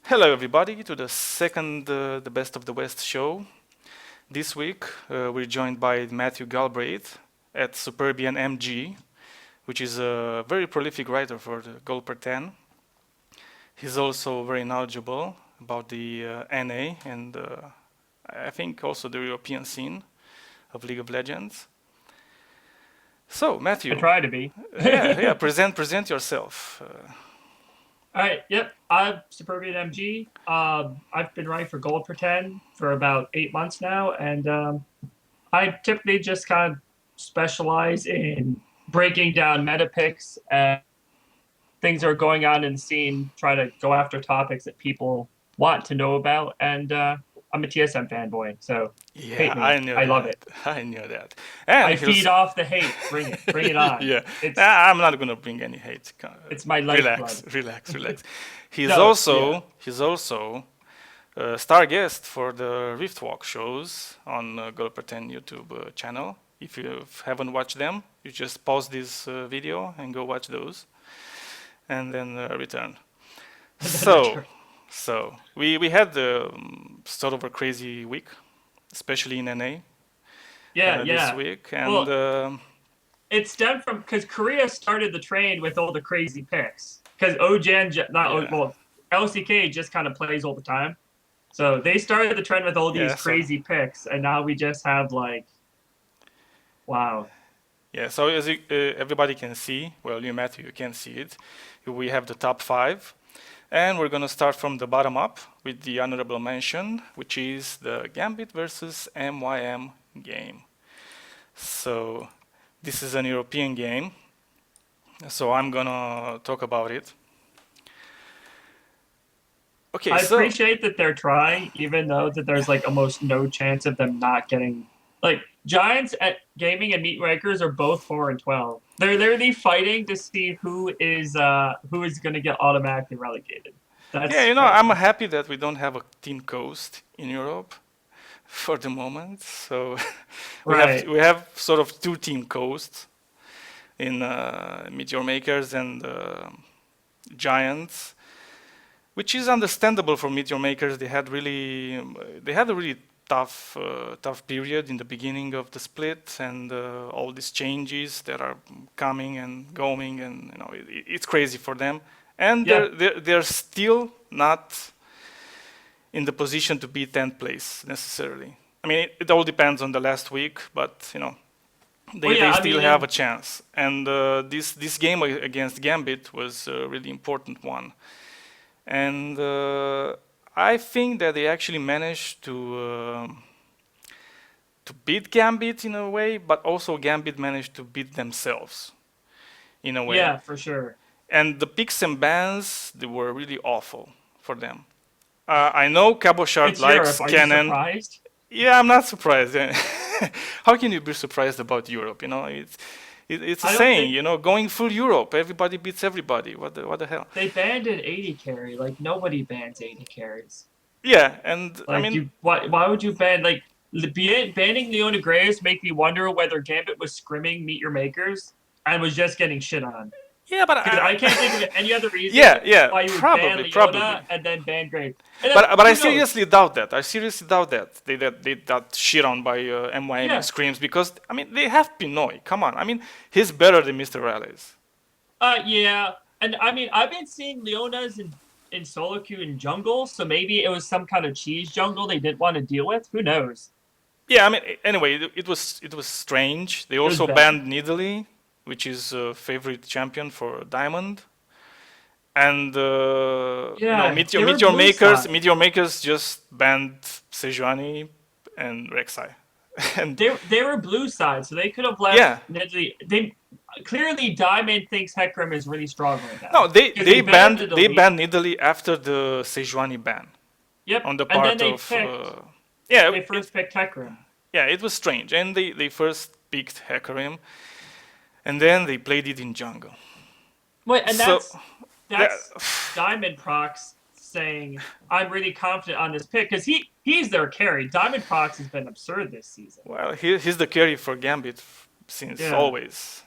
Hello, everybody, to the second The Best of the West show. This week, we're joined by Matthew Galbraith at Superbian MG, which is a very prolific writer for the Goal per 10. He's also very knowledgeable about the NA and I think also the European scene of League of Legends. So, I Matthew, try to be. present yourself. All right, yep. I'm Superbian MG. I've been writing for Gold Pretend for about 8 months now, and I typically just kind of specialize in breaking down meta picks and things that are going on in the scene, try to go after topics that people want to know about. And I'm a TSM fanboy, so Yeah, hate me. I knew I love that. it. I knew that. And I feed he's off the hate. Bring it. Bring it on. yeah. It's I'm not gonna bring any hate. it's my Relax, lifeblood. relax. He's No, yeah. also he's also a star guest for the Rift Walk shows on Galbraith 10 YouTube channel. If you haven't watched them, you just pause this video and go watch those, and then return. And then So, return. we had sort of a crazy week, especially in NA Yeah, this yeah. week, and Well, it stemmed from because Korea started the train with all the crazy picks. Because not yeah, well, LCK just kind of plays all the time. So they started the trend with all these yeah. So crazy picks, and now we just have like, wow. yeah, so as everybody can see, well, you Matthew, you can see it. We have the top five, and we're gonna start from the bottom up with the honorable mention, which is the Gambit versus MYM game. So this is an European game, so I'm gonna talk about it. Okay, I so appreciate that they're trying, even though that there's like almost no chance of them not getting like Giants at Gaming and Meatmakers are both 4-12. They're literally fighting to see who is gonna get automatically relegated. yeah, That's I'm frightening. happy that we don't have a Team Coast in Europe for the moment. So Right. we have sort of two Team Coasts in Meteor Makers and Giants, which is understandable for Meteor Makers. They had a really tough period in the beginning of the split, and all these changes that are coming and going, and it's crazy for them. And Yeah. they're still not in the position to be 10th place necessarily. I mean, it all depends on the last week, but Well, they yeah. I still mean, have a chance. And this game against Gambit was a really important one. And I think that they actually managed to beat Gambit in a way, but also Gambit managed to beat themselves in a way. yeah, for sure. And the picks and bans, they were really awful for them. I know Cabochard It's Europe. likes Are you Canon. surprised? Yeah, I'm not surprised. How can you be surprised about Europe? It's a I don't saying. think Going full Europe, everybody beats everybody. What the hell? they banned an 80 carry. Like nobody bans 80 carries. Yeah, and I Like mean, you, why would you ban like banning Leona Graves make me wonder whether Gambit was scrimming Meet Your Makers and was just getting shit on. yeah, but Because I can't think of any other reason yeah, why you would ban probably. Leona and then ban Graves. And then But I who knows? seriously doubt that. I seriously doubt that they got shit on by MYM and Yeah. Screams because I mean they have Pinoy. Come on, I mean he's better than Mr. Rallies. Yeah. And I mean, I've been seeing Leonas in solo queue in jungle, so maybe it was some kind of cheese jungle they didn't want to deal with. Who knows? Yeah, I mean anyway, it was strange. They It was also bad. banned Nidalee, which is a favorite champion for Diamond, and Yeah, they were Meteor blue Makers. side. Meteor Makers just banned Sejuani and Rek'Sai, and They were blue side, so they could have left yeah, Nidalee. They clearly Diamond thinks Hecarim is really strong right no, now they because they they banned banned they Nidalee. banned Nidalee after the Sejuani ban Yep, on the and then part of yeah they first picked Hecarim. yeah, it was strange, and they first picked Hecarim, and then they played it in jungle. Wait, and So that that's Diamond Prox saying I'm really confident on this pick because he's their carry. Diamond Prox has been absurd this season. well, he's the carry for Gambit since Yeah, always.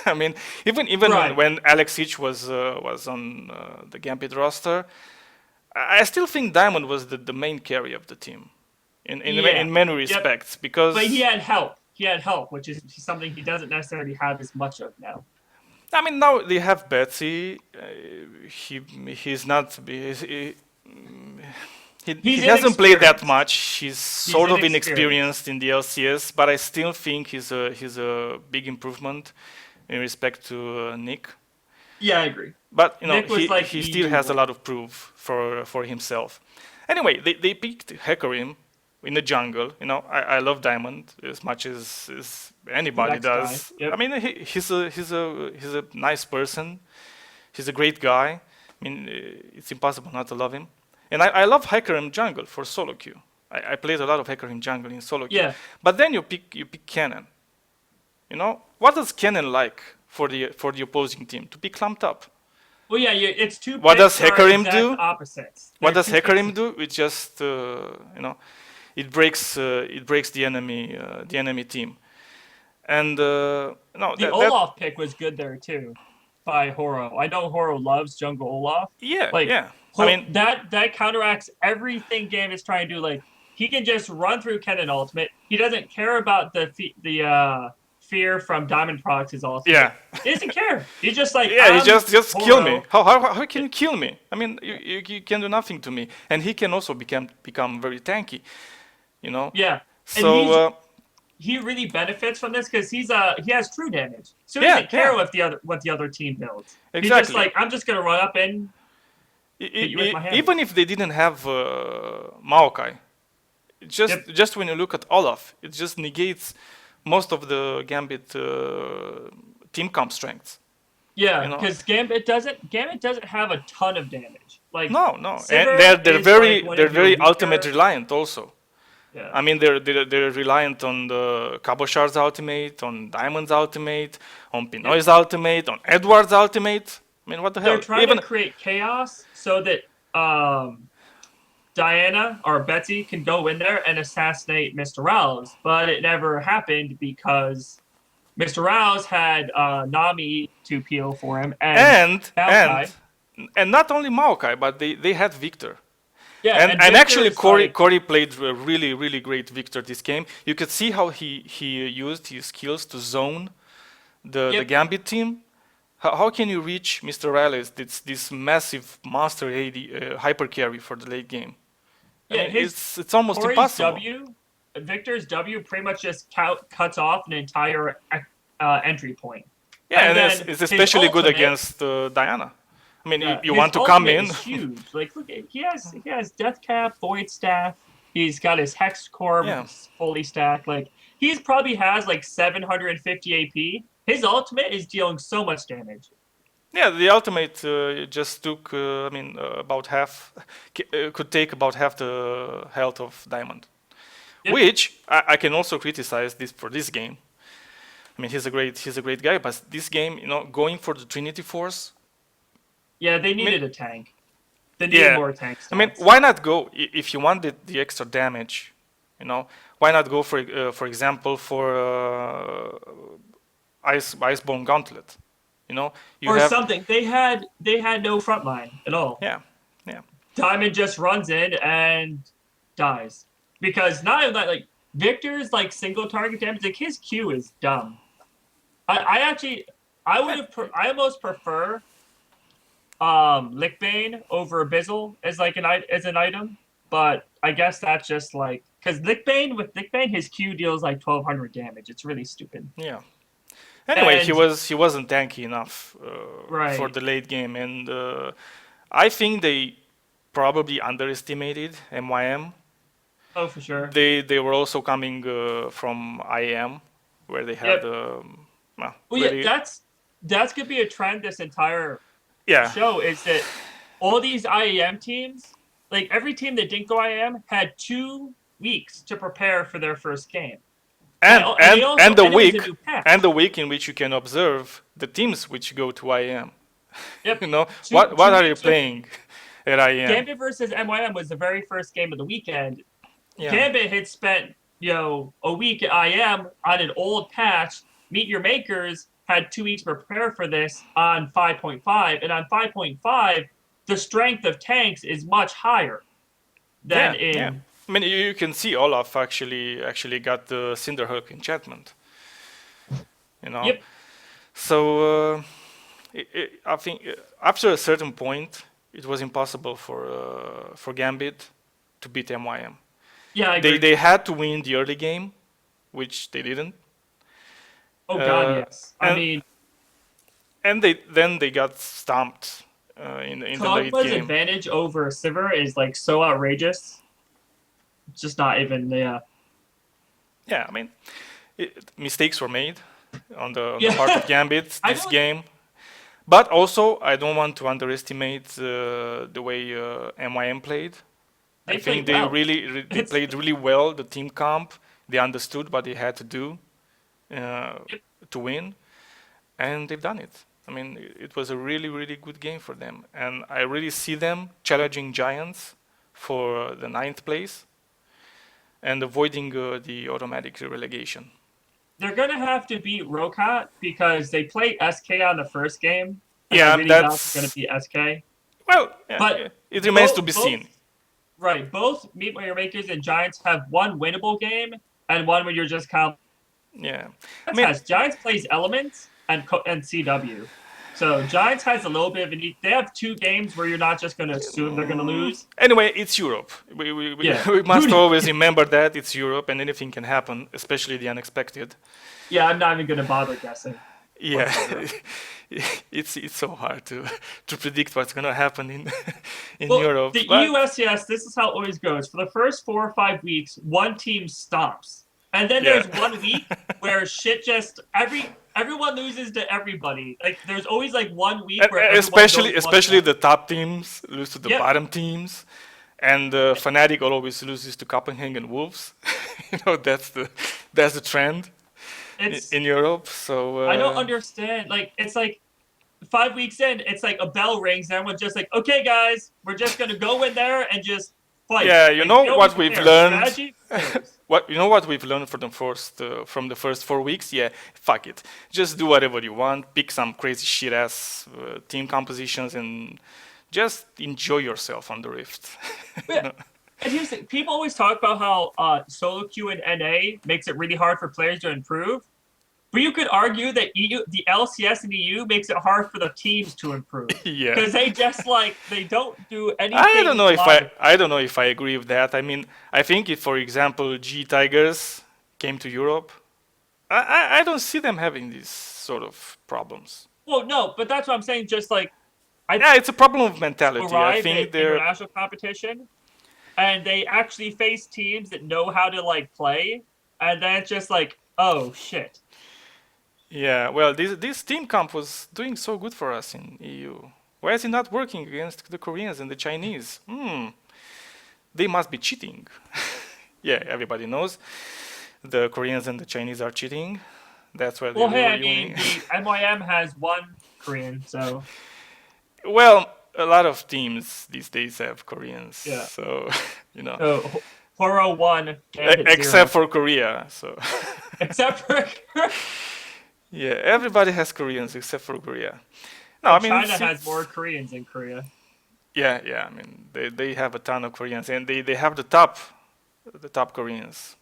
I mean, even when right. when Alex Hitch was on the Gambit roster, I still think Diamond was the main carry of the team in many respects because. But he had help. He had help, which is something he doesn't necessarily have as much of now. I mean, now they have Betsy. He's not. He hasn't played that much. He's sort of inexperienced in the LCS, but I still think he's a big improvement in respect to Nick. Yeah, I agree. But he still has a lot of proof for himself. Anyway, they picked Hecarim in the jungle. I love Diamond as much as anybody does. Yep. I mean, he's a nice person. He's a great guy. I mean, it's impossible not to love him. And I love Hecarim jungle for solo queue. I played a lot of Hecarim jungle in solo queue. Yeah. But then you pick Cannon. What does Cannon like for the opposing team? To be clumped up. Well, yeah, it's two. What does Hecarim do? Opposites. What does Hecarim do? It just it breaks the enemy team. And the Olaf pick was good there too, by Horo. I know Horo loves jungle Olaf. Yeah, yeah. I mean that counteracts everything Game is trying to do. Like he can just run through Kennen ultimate. He doesn't care about the fear from Diamond Proxy's ultimate. Yeah. He doesn't care. He's just like, yeah, he just kill me. How can you kill me? I mean, you can do nothing to me. And he can also become very tanky. Yeah. So he really benefits from this because he has true damage. So he doesn't care what the other team builds. Exactly. He's just like, I'm just gonna run up and hit you with my hand. Even if they didn't have Maokai, just when you look at Olaf, it just negates most of the Gambit team comp strengths. Yeah, because Gambit doesn't have a ton of damage. Like no, and they're very ultimate reliant also. Yeah. I mean, they're reliant on the Cabochard's ultimate, on Diamond's ultimate, on Pinoy's ultimate, on Edward's ultimate. I mean, what the hell? They're trying to create chaos so that Diana or Betsy can go in there and assassinate Mr. Rouse, but it never happened because Mr. Rouse had Nami to peel for him and not only Maokai, but they had Victor. Yeah, and actually Corey played a really, really great Victor this game. You could see how he used his skills to zone the Gambit team. How can you reach Mr. Riley's this massive monster AD hyper carry for the late game? Yeah, I mean, it's almost Corey's impossible. Victor's W pretty much just cuts off an entire entry point. Yeah, and it's especially good against Diana. I mean, you want to come in. Is huge. Like, look, he has Death Cap, Void Staff. He's got his Hex Core fully stacked. Like, he probably has like 750 AP. His ultimate is dealing so much damage. Yeah, the ultimate just took, about half, could take about half the health of Diamond. Yep. Which I can also criticize for this game. I mean, he's a great guy, but this game, going for the Trinity Force. Yeah, they needed a tank. They needed more tanks. I mean, why not go if you want the extra damage? Why not go for example for Iceborne Gauntlet? Something. They had no front line at all. Yeah. Diamond just runs in and dies because not like Victor's like single target damage. Like his Q is dumb. I almost prefer Lickbane over Bizzle as an item, but I guess that's just like because Lickbane his Q deals like 1200 damage. It's really stupid. Yeah. Anyway, he wasn't tanky enough for the late game, and I think they probably underestimated MYM. Oh, for sure. They were also coming from IAM, where they had that's gonna be a trend this entire show is that all these IAM teams, like every team that didn't go IAM, had 2 weeks to prepare for their first game. And the week in which you can observe the teams which go to IAM. Yep. What are you playing at IAM? Gambit versus MYM was the very first game of the weekend. Yeah. Gambit had spent a week at IAM on an old patch. Meet Your Makers had 2 weeks to prepare for this on 5.5, and on 5.5, the strength of tanks is much higher than Yeah, yeah. in. I mean, you can see Olaf actually got the Cinderhook enchantment. You know, Yep, so I think after a certain point, it was impossible for Gambit to beat MYM. yeah, I They agree. they had to win the early game, which they didn't. Oh God, Uh, yes. I and mean, and they got stomped in the late Kogma's game. advantage over Sivir is like so outrageous. It's just not even. Yeah, Yeah, I mean, mistakes were made on the part of yeah. Gambit I this don't. game, but also I don't want to underestimate the way MYM played. I They think played well. they It's played really well the team comp. They understood what they had to do uh, to win, and they've done it. I mean, it was a really good game for them, and I really see them challenging Giants for the ninth place and avoiding the automatic relegation. they're gonna have to beat Rokat because they played SK on the first game, and I Yeah, really doubt they're gonna that's beat SK. well, yeah, But it remains to be both seen. right, both Meet Your Makers and Giants have one winnable game and one where you're just kind of Yeah, I Giants mean, has Giants plays Elements and CW. So Giants has a little bit of a they have two games where you're not just gonna assume they're gonna lose. anyway, it's Europe. Yeah. We must always remember that it's Europe and anything can happen, especially the unexpected. Yeah, I'm not even gonna bother guessing Yeah, whatsoever. it's so hard to predict what's gonna happen in in Well, Europe. the But EUSCS, this is how it always goes. For the first 4 or 5 weeks, one team stops. And then yeah, there's one week where shit just everyone loses to everybody. Like there's always like one week where everyone goes especially 1-1. the top teams lose to the Yep. bottom teams, and Fnatic always loses to Copenhagen Wolves. That's the trend It's in Europe. So I don't understand. Like it's like 5 weeks in, it's like a bell rings and everyone's just like, okay guys, we're just gonna go in there and just fight. yeah, you Like know we don't what even we've care. learned. Strategy cares. What you know what we've learned from the first 4 weeks? Yeah, fuck it. Just do whatever you want. Pick some crazy shit ass team compositions and just enjoy yourself on the Rift. You Yeah. know? And here's the thing. People always talk about how solo queue and NA makes it really hard for players to improve. But you could argue that the LCS and EU makes it hard for the teams to improve. Yeah. Because they just like they don't do I don't anything know if logical. I don't know if I agree with that. I mean, I think if, for example, G Tigers came to Europe, I don't see them having these sort of problems. Well, no, but that's what I'm saying. Just like I Yeah, it's a problem of mentality. I arrive at think they're international competition and they actually face teams that know how to like play, and then it's just like, oh shit. yeah. Well, this team comp was doing so good for us in EU. Why is it not working against the Koreans and the Chinese? They must be cheating. Yeah, everybody knows the Koreans and the Chinese are cheating. That's why they Well, hey, were I mean, winning. the MYM has one Korean, so Well, a lot of teams these days have Koreans, yeah. so you know, So Horo 1, Gambit 0. except for Korea. So Except for yeah, everybody has Koreans except for Korea. No, I and mean China has more Koreans than Korea. yeah, yeah. I mean they have a ton of Koreans, and they have the top Koreans.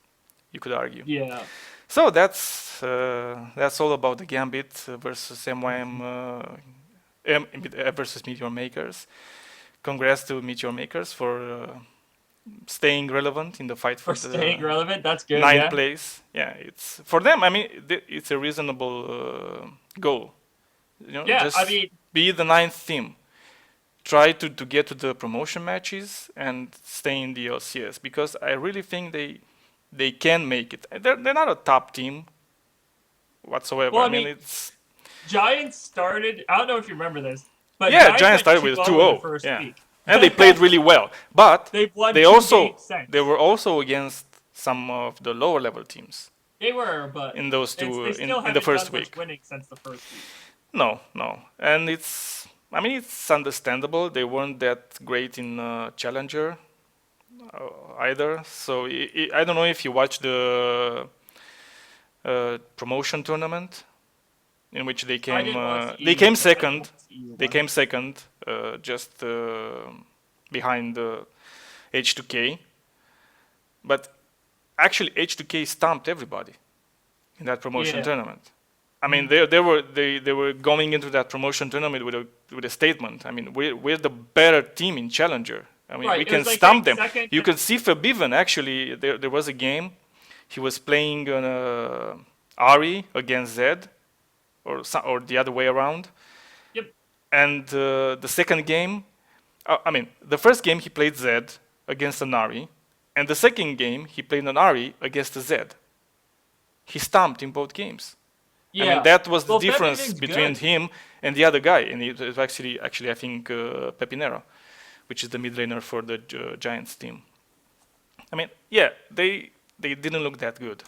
You could argue. Yeah. So that's all about the Gambit versus MYM versus Meteor Makers. Congrats to Meteor Makers for staying relevant in the fight for For staying the relevant, that's good, ninth yeah. place. Yeah, it's for them. I mean, it's a reasonable goal. You know, Yeah, I just mean, be the ninth team. Try to get to the promotion matches and stay in the LCS because I really think they can make it. They're not a top team whatsoever. well, I I mean, mean, it's Giants started, I don't know if you remember this, but yeah. Giants Giants had started with 2-0 in the 2-0. first Yeah, week. and they played really well. But They've won they 2 games they since. were also against some of the lower level teams They were, but in those two they still in the haven't done first much week. winning since the first week. No, no, and it's I mean it's understandable. They weren't that great in Challenger either. So I don't know if you watch the promotion tournament in which they I came didn't watch the they EU came one. I didn't second. watch the EU They one. came second, just behind H2K. But actually, H2K stumped everybody in that promotion Yeah. tournament. I mean, they were going into that promotion tournament with a statement. I mean, we're the better team in Challenger. I mean, Right. we It can was like stump getting them. second. You can see Fabiven actually. There was a game. He was playing on Ari against Zed, or the other way around. Yep. And the second game, I mean, the first game he played Zed against an Ari, and the second game he played an Ari against a Zed. He stumped in both games. Yeah. I mean, that was the Well, difference Fabian's between good. him and the other guy, and it was actually I think Pepinero, which is the mid laner for the Giants team. I mean, yeah, they didn't look that good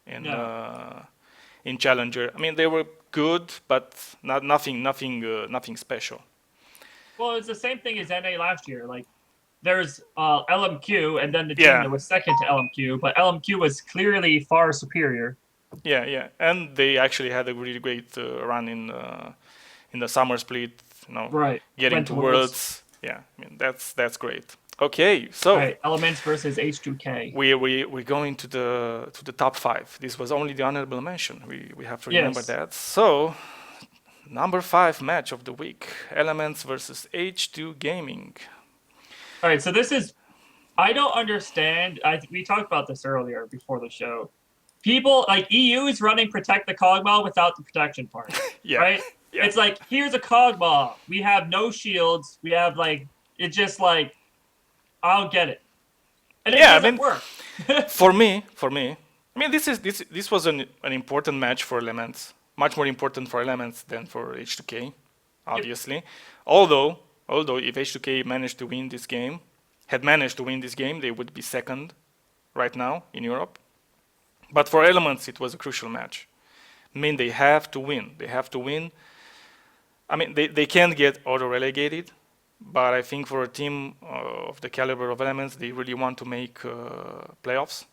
in No. in Challenger. I mean, they were good, but nothing special. Well, it's the same thing as NA last year. Like, there's LMQ, and then the team Yeah. that was second to LMQ, but LMQ was clearly far superior. Yeah, and they actually had a really great run in the summer split. You know, Right. getting Went to to Worlds. Worlds. Yeah, I mean that's great. Okay, so Right. Elements versus H2K. we're going to the top 5. This was only the honorable mention. We have to remember Yes. that. So number 5 match of the week: Elements versus H2 Gaming. All right. So this is, I don't understand. We talked about this earlier before the show. People like EU is running protect the Cogball without the protection part. Yeah. Right? Yeah. It's like, here's a Cogball. We have no shields. We have like, it's just like, I don't get it. And it Yeah, I doesn't mean, work. for me, I mean, this was an important match for Elements, much more important for Elements than for H2K, obviously. Although if H2K had managed to win this game, they would be second right now in Europe. But for Elements, it was a crucial match. I mean, they have to win. They have to win. I mean, they can't get auto-relegated, but I think for a team of the caliber of Elements, they really want to make playoffs.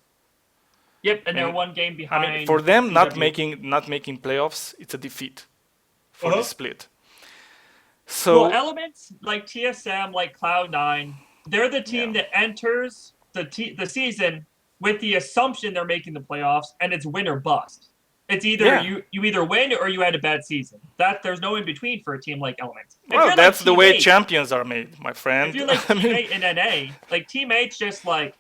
Yep, and they're mean- one game behind. I mean, for them, not CW. making playoffs, it's a defeat for Uh-huh. this split. So Well, Elements like TSM, like Cloud9, they're the team Yeah. that enters the season with the assumption they're making the playoffs, and it's win or bust. It's either Yeah. you either win or you had a bad season. That there's no in between for a team like Elements. If well, you're that's like the Team way H, champions are made, my friend. If you're like I Team mean, 8 in NA, like Team 8's just like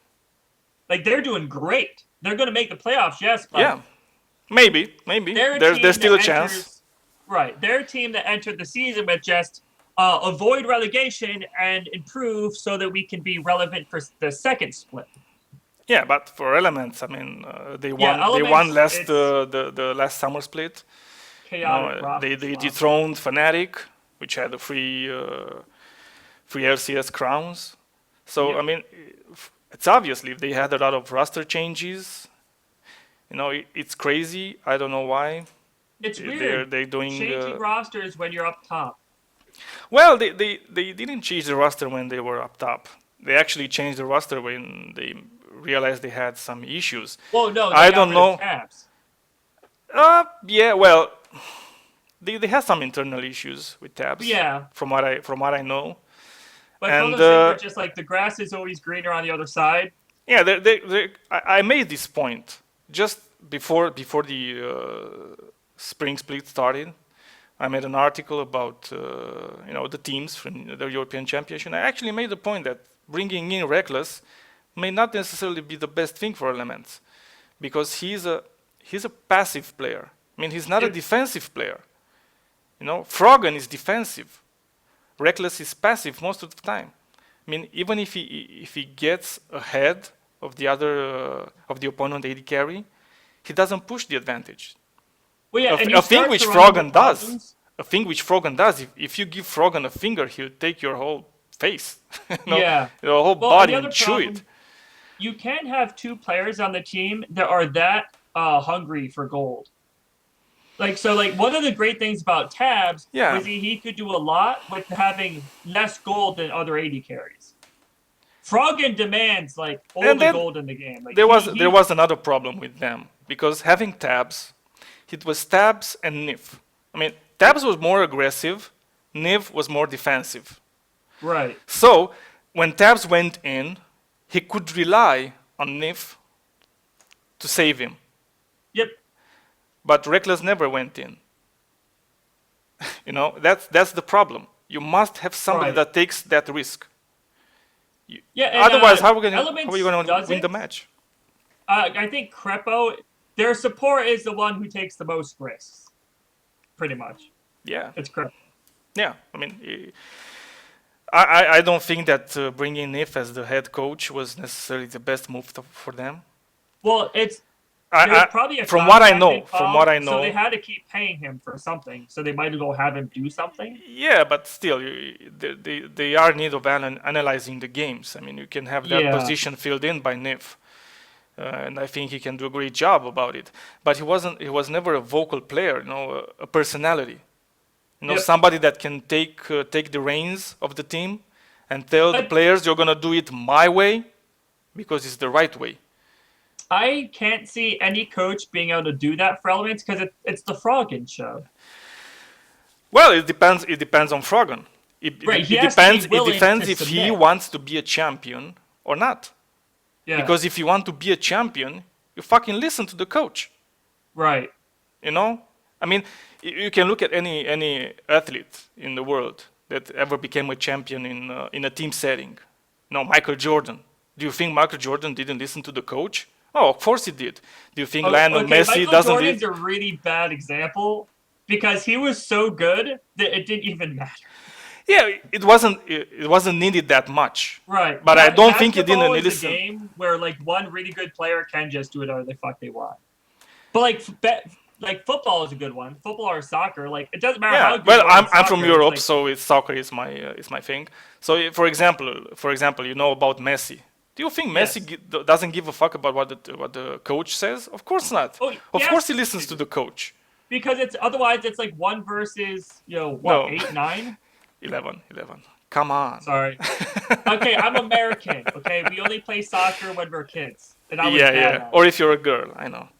they're doing great. They're going to make the playoffs, yes, but yeah, maybe they're a there's team still a that chance. enters- Right, they're a team that entered the season with just avoid relegation and improve so that we can be relevant for the second split. Yeah, but for Elements, I mean, they Yeah, won. They won Elements, last it's the last summer split. Chaotic They roster they swap. dethroned Fnatic, which had a free LCS crowns. So Yep. I mean, it's obviously they had a lot of roster changes. You know, it's crazy. I don't know why. It's They're weird they're doing. changing rosters when you're up top. Well, they didn't change the roster when they were up top. They actually changed the roster when they realized they had some issues. Well, no, they I got don't rid of know. Tabs. Yeah, well, they have some internal issues with tabs. Yeah. From what I know. But And, those things are just like the grass is always greener on the other side. Yeah, I made this point just before the spring split started. I made an article about the teams from the European Championship. I actually made the point that bringing in Reckless may not necessarily be the best thing for Elements, because he's a passive player. I mean, he's not a Yep. defensive player. You know, Froggen is defensive. Reckless is passive most of the time. I mean, even if he gets ahead of the opponent AD carry, he doesn't push the advantage. Well, yeah, A- and a you thing start which to run into Froggen does. problems. A thing which Froggen does, if you give Froggen a finger, he'll take your whole face, Yeah. your whole Well, body and the and other chew problem, it. you can't have two players on the team that are that hungry for gold. Like one of the great things about Tabs Yeah. was he could do a lot with having less gold than other AD carries. Froggen demands like all And the then gold in the game. Like, There was another problem with them, because having tabs, it was tabs and Nif. I mean, Tabs was more aggressive, Niv was more defensive. Right. So when Tabs went in, he could rely on Niv to save him. Yep. But Reckless never went in. That's the problem. You must have somebody Right. that takes that risk. Yeah. And, Otherwise, how are you Elements going to win the doesn't. match? I think Crepo, their support is the one who takes the most risks. Pretty much. Yeah, It's Crepo. yeah. I mean, I don't think that bringing Nif as the head coach was necessarily the best move for them. Well, there's probably a from what I know, so they had to keep paying him for something. So they might as well have him do something. Yeah, but still, they are in need of analyzing the games. I mean, you can have that position filled in by Nif, and I think he can do a great job about it. But he was never a vocal player, a personality. Somebody that can take the reins of the team and tell the players, you're gonna do it my way because it's the right way. I can't see any coach being able to do that for Elements because it's the Froggen show. Well, it depends. It depends on Froggen. It depends if he wants to be a champion or not. Yeah. Because if you want to be a champion, you fucking listen to the coach. Right. I mean, you can look at any athlete in the world that ever became a champion in a team setting. Michael Jordan. Do you think Michael Jordan didn't listen to the coach? Oh, of course he did. Do you think Lionel Messi doesn't? Michael Jordan's a really bad example because he was so good that it didn't even matter. Yeah, it wasn't needed that much. Right. But I don't think he didn't listen. A game where one really good player can just do whatever the fuck they want. But football is a good one. Football or soccer, it doesn't matter how good. Well, I'm from Europe, so soccer is my thing. So for example, about Messi. Do you think Messi doesn't give a fuck about what the coach says? Of course not. Of course he listens to the coach. Because otherwise it's like 1 versus 8, 9? 11. Come on. Sorry. Okay, I'm American. Okay, we only play soccer when we're kids. And I was Or if you're a girl, I know.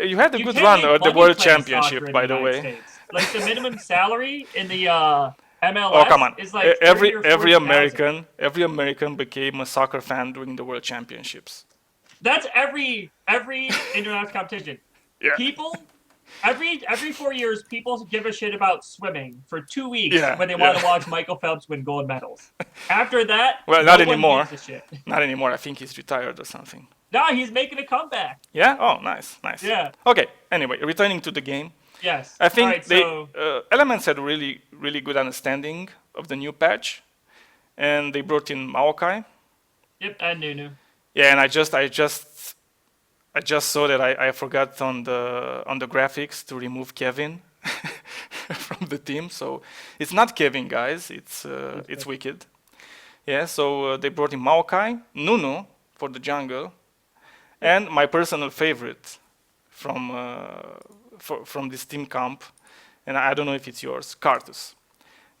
You had a good run at the World Championship, by the way. States. Like the minimum salary in the MLS is like every American became a soccer fan during the World Championships. That's every international competition. Yeah. People every 4 years people give a shit about swimming for 2 weeks when they want to watch Michael Phelps win gold medals. After that, not anymore. Not anymore. I think he's retired or something. No, he's making a comeback. Yeah? Oh, nice. Yeah. Okay, anyway, returning to the game. Yes. I think Elements had a really, really good understanding of the new patch, and they brought in Maokai. Yep, and Nunu. Yeah, and I just saw that I forgot on the graphics to remove Kevin from the team. So it's not Kevin, guys. It's Wicked. Yeah. So they brought in Maokai, Nunu for the jungle, and my personal favorite from this team camp, and I don't know if it's yours, Karthus.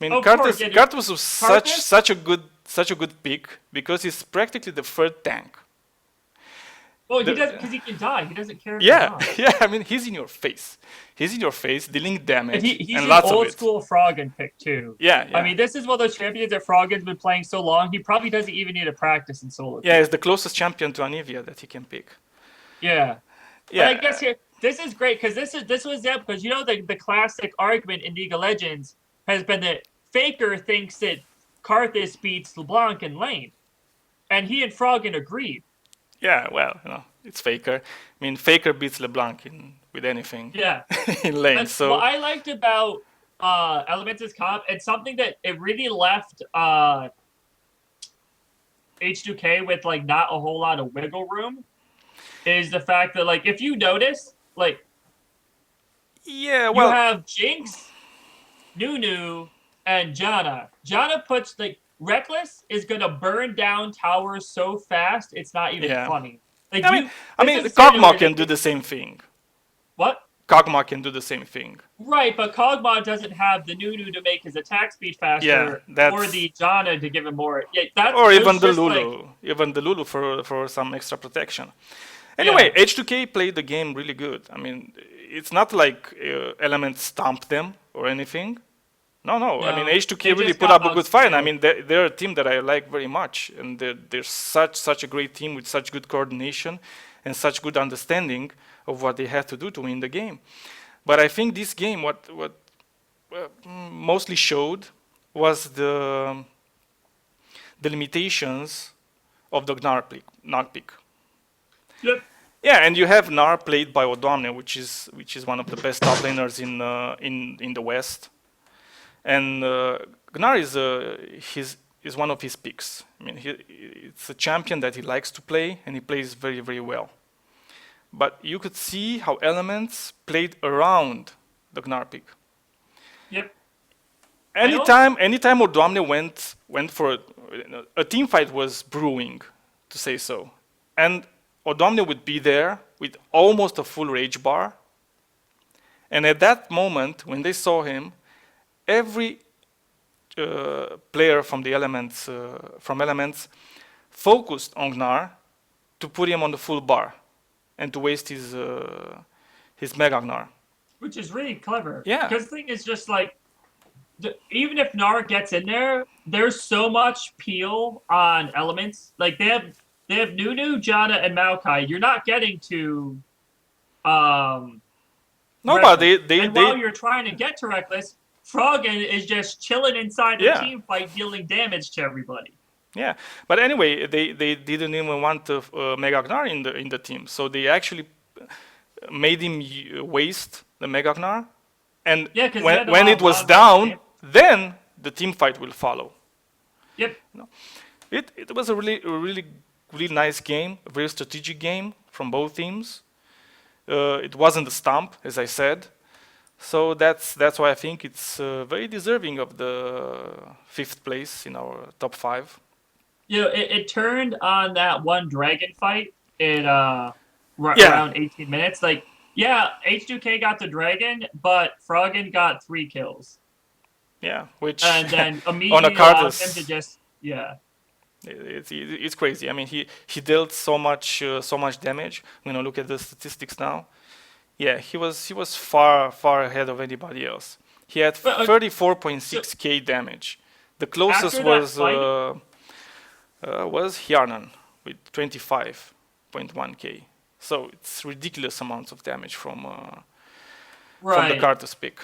I mean, Karthus was such a good pick because he's practically the third tank. Well, he does because he can die. He doesn't care. Yeah. I mean, he's in your face. Dealing damage, he's and lots of it. He's an old school Froggen pick too. Yeah. I mean, this is one of those champions that Froggen's been playing so long. He probably doesn't even need to practice in solo. Yeah, he's the closest champion to Anivia that he can pick. Yeah. But I guess this is great because this was that because the classic argument in League of Legends has been that Faker thinks that Karthus beats LeBlanc in lane, and he and Froggen agreed. Yeah, well, it's Faker. I mean, Faker beats LeBlanc with anything. Yeah. In lane. So what I liked about Elements' comp, it's something that it really left H2K with not a whole lot of wiggle room. Is the fact that if you notice you have Jinx, Nunu, and Janna. Janna puts Reckless is gonna burn down towers so fast it's not even funny. I mean, Kog'Maw can do the same thing. What? Kog'Maw can do the same thing. Right, but Kog'Maw doesn't have the Nunu to make his attack speed faster, or the Janna to give him more. Yeah, or even the Lulu, for some extra protection. Anyway, H2K played the game really good. I mean, it's not like Elements stomped them or anything. No. I mean, No, H2K they really just put got up a good fight. I outskilled. mean, they're a team that I like very much, and they're such a great team with such good coordination and such good understanding of what they have to do to win the game. But I think this game, what mostly showed was the limitations of the Gnar pick. Yep. Yeah, and you have Gnar played by Odomne, which is one of the best top laners in the West. And Gnar is one of his picks. I mean, it's a champion that he likes to play, and he plays very, very well. But you could see how Elements played around the Gnar pick. Yep. Anytime Odomne went for a team fight was brewing, to say so, and Odomne would be there with almost a full rage bar. And at that moment, when they saw him, every player from the Elements focused on Gnar to put him on the full bar and to waste his Mega Gnar. Which is really clever. Yeah. Because the thing is just like, even if Gnar gets in there, there's so much peel on Elements. Like they have Nunu, Janna, and Maokai. You're not getting to No, Reckless. but And while you're trying to get to Reckless, Froggen is just chilling inside the Yeah. team fight, dealing damage to everybody. Yeah, but anyway, they didn't even want Mega Gnar in the team, so they actually made him waste the Mega Gnar, and Yeah, 'cause when it was down, then the team fight will follow. Yep. It was a really nice game, a very strategic game from both teams. It wasn't a stomp, as I said, so that's why I think it's very deserving of the 5th place in our top 5. You know, it turned on that one dragon fight in Yeah. around 18 minutes. Like, yeah, H2K got the dragon, but Froggen got 3 kills. Yeah, which And then on a immediately card allowed is- him to just, yeah. It's crazy. I mean, he dealt so much damage. Look at the statistics now. Yeah, he was far ahead of anybody else. He had But, 34.6k damage. The closest After that was Hjarnan with 25.1k. So it's ridiculous amounts of damage from the Right. Karthus pick.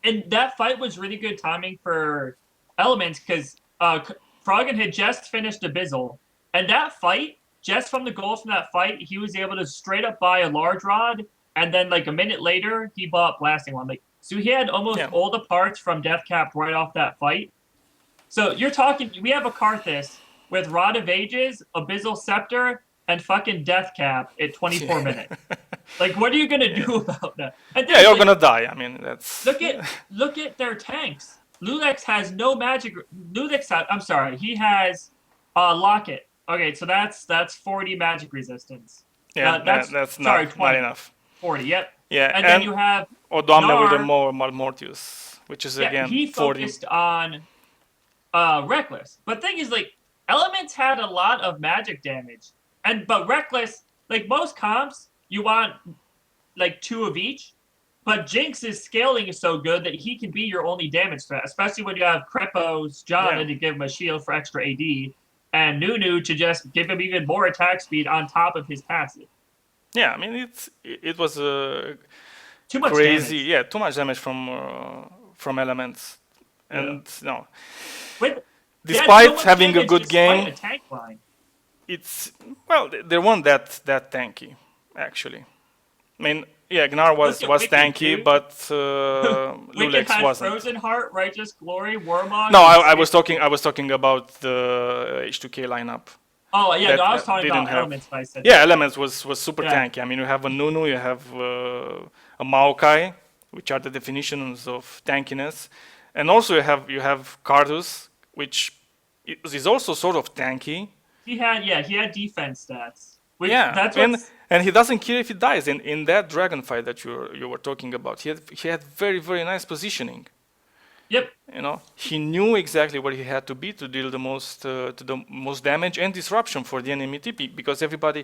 And that fight was really good timing for Elements because Froggen had just finished Abyssal. And that fight, just from the goals from that fight, he was able to straight up buy a large rod. And then, like, a minute later, he bought Blasting One. Like, so he had almost Yeah. all the parts from Deathcap right off that fight. So you're talking, we have a Karthus with Rod of Ages, Abyssal Scepter, and fucking Deathcap at 24 minutes. Like, what are you gonna do about that? And Yeah, then, you're like, gonna die. I mean, that's look at their tanks. Lulex has no magic. I'm sorry, he has Locket. Okay, so that's 40 magic resistance. yeah, that's- that's sorry, not 20. enough. 40, yep. Yeah, And then you have Odomne with a Gnar. more Malmortius, which is again he 40. focused on Reckless. But thing is, like, Elements had a lot of magic damage, but Reckless, like most comps, you want like 2 of each. But Jinx's scaling is so good that he can be your only damage threat, especially when you have Krepos, Janna to give him a shield for extra AD, and Nunu to just give him even more attack speed on top of his passive. Yeah, I mean it was Too much crazy. damage. Yeah, too much damage from Elements, and no. With, they had Despite so much having a damage good despite game, a tank line. it's they weren't that tanky actually. I mean, yeah, Gnar was Look at Wicked, tanky, dude. but Wicked Lulex has wasn't. Frozen Heart, Righteous Glory, Warmog. No, and I was Smith. talking about the H2K lineup. Oh yeah, that no, I was talking didn't about have- Elements. I said. Yeah, Elements was super Yeah. tanky. I mean, you have a Nunu, you have a Maokai, which are the definitions of tankiness, and also you have Karthus, which is also sort of tanky. He had defense stats. Which, Yeah, that's and what's, and he doesn't care if he dies. In that dragon fight that you were talking about, he had very nice positioning. yep. He knew exactly where he had to be to deal the most damage and disruption for the enemy TP, because everybody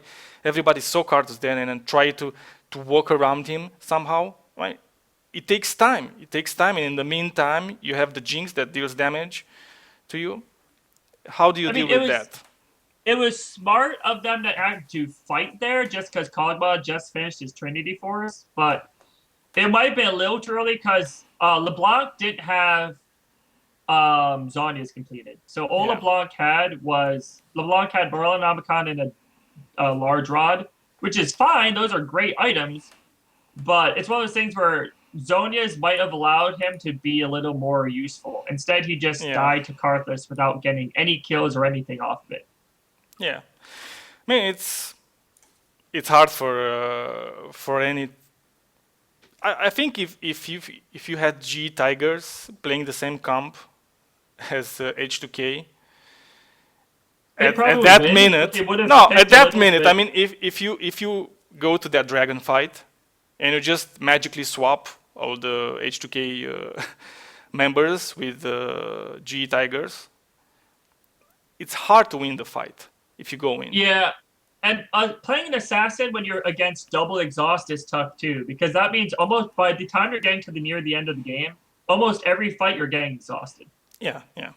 saw Karthus then and then tried to walk around him somehow, right? It takes time. It takes time, and in the meantime, you have the Jinx that deals damage to you. How do you I mean, deal with that? it was smart of them to act to fight there, just because Kog'Maw just finished his Trinity Force, but it might have been a little too early because LeBlanc didn't have Zhonya's completed. So all Yeah. LeBlanc had Merlin and a large rod, which is fine. Those are great items, but it's one of those things where Zhonya's might have allowed him to be a little more useful. Instead, he just Yeah. died to Karthus without getting any kills or anything off of it. Yeah. I mean, it's hard for any. I think if you had G Tigers playing the same comp as H2K They at probably that win, but minute, they would have no, picked at a that little minute, bit. I mean, if you go to that dragon fight and you just magically swap all the H2K members with G Tigers, it's hard to win the fight if you go in. Yeah, and playing an assassin when you're against double exhaust is tough too, because that means almost by the time you're getting to the near the end of the game, almost every fight you're getting exhausted. Yeah, yeah.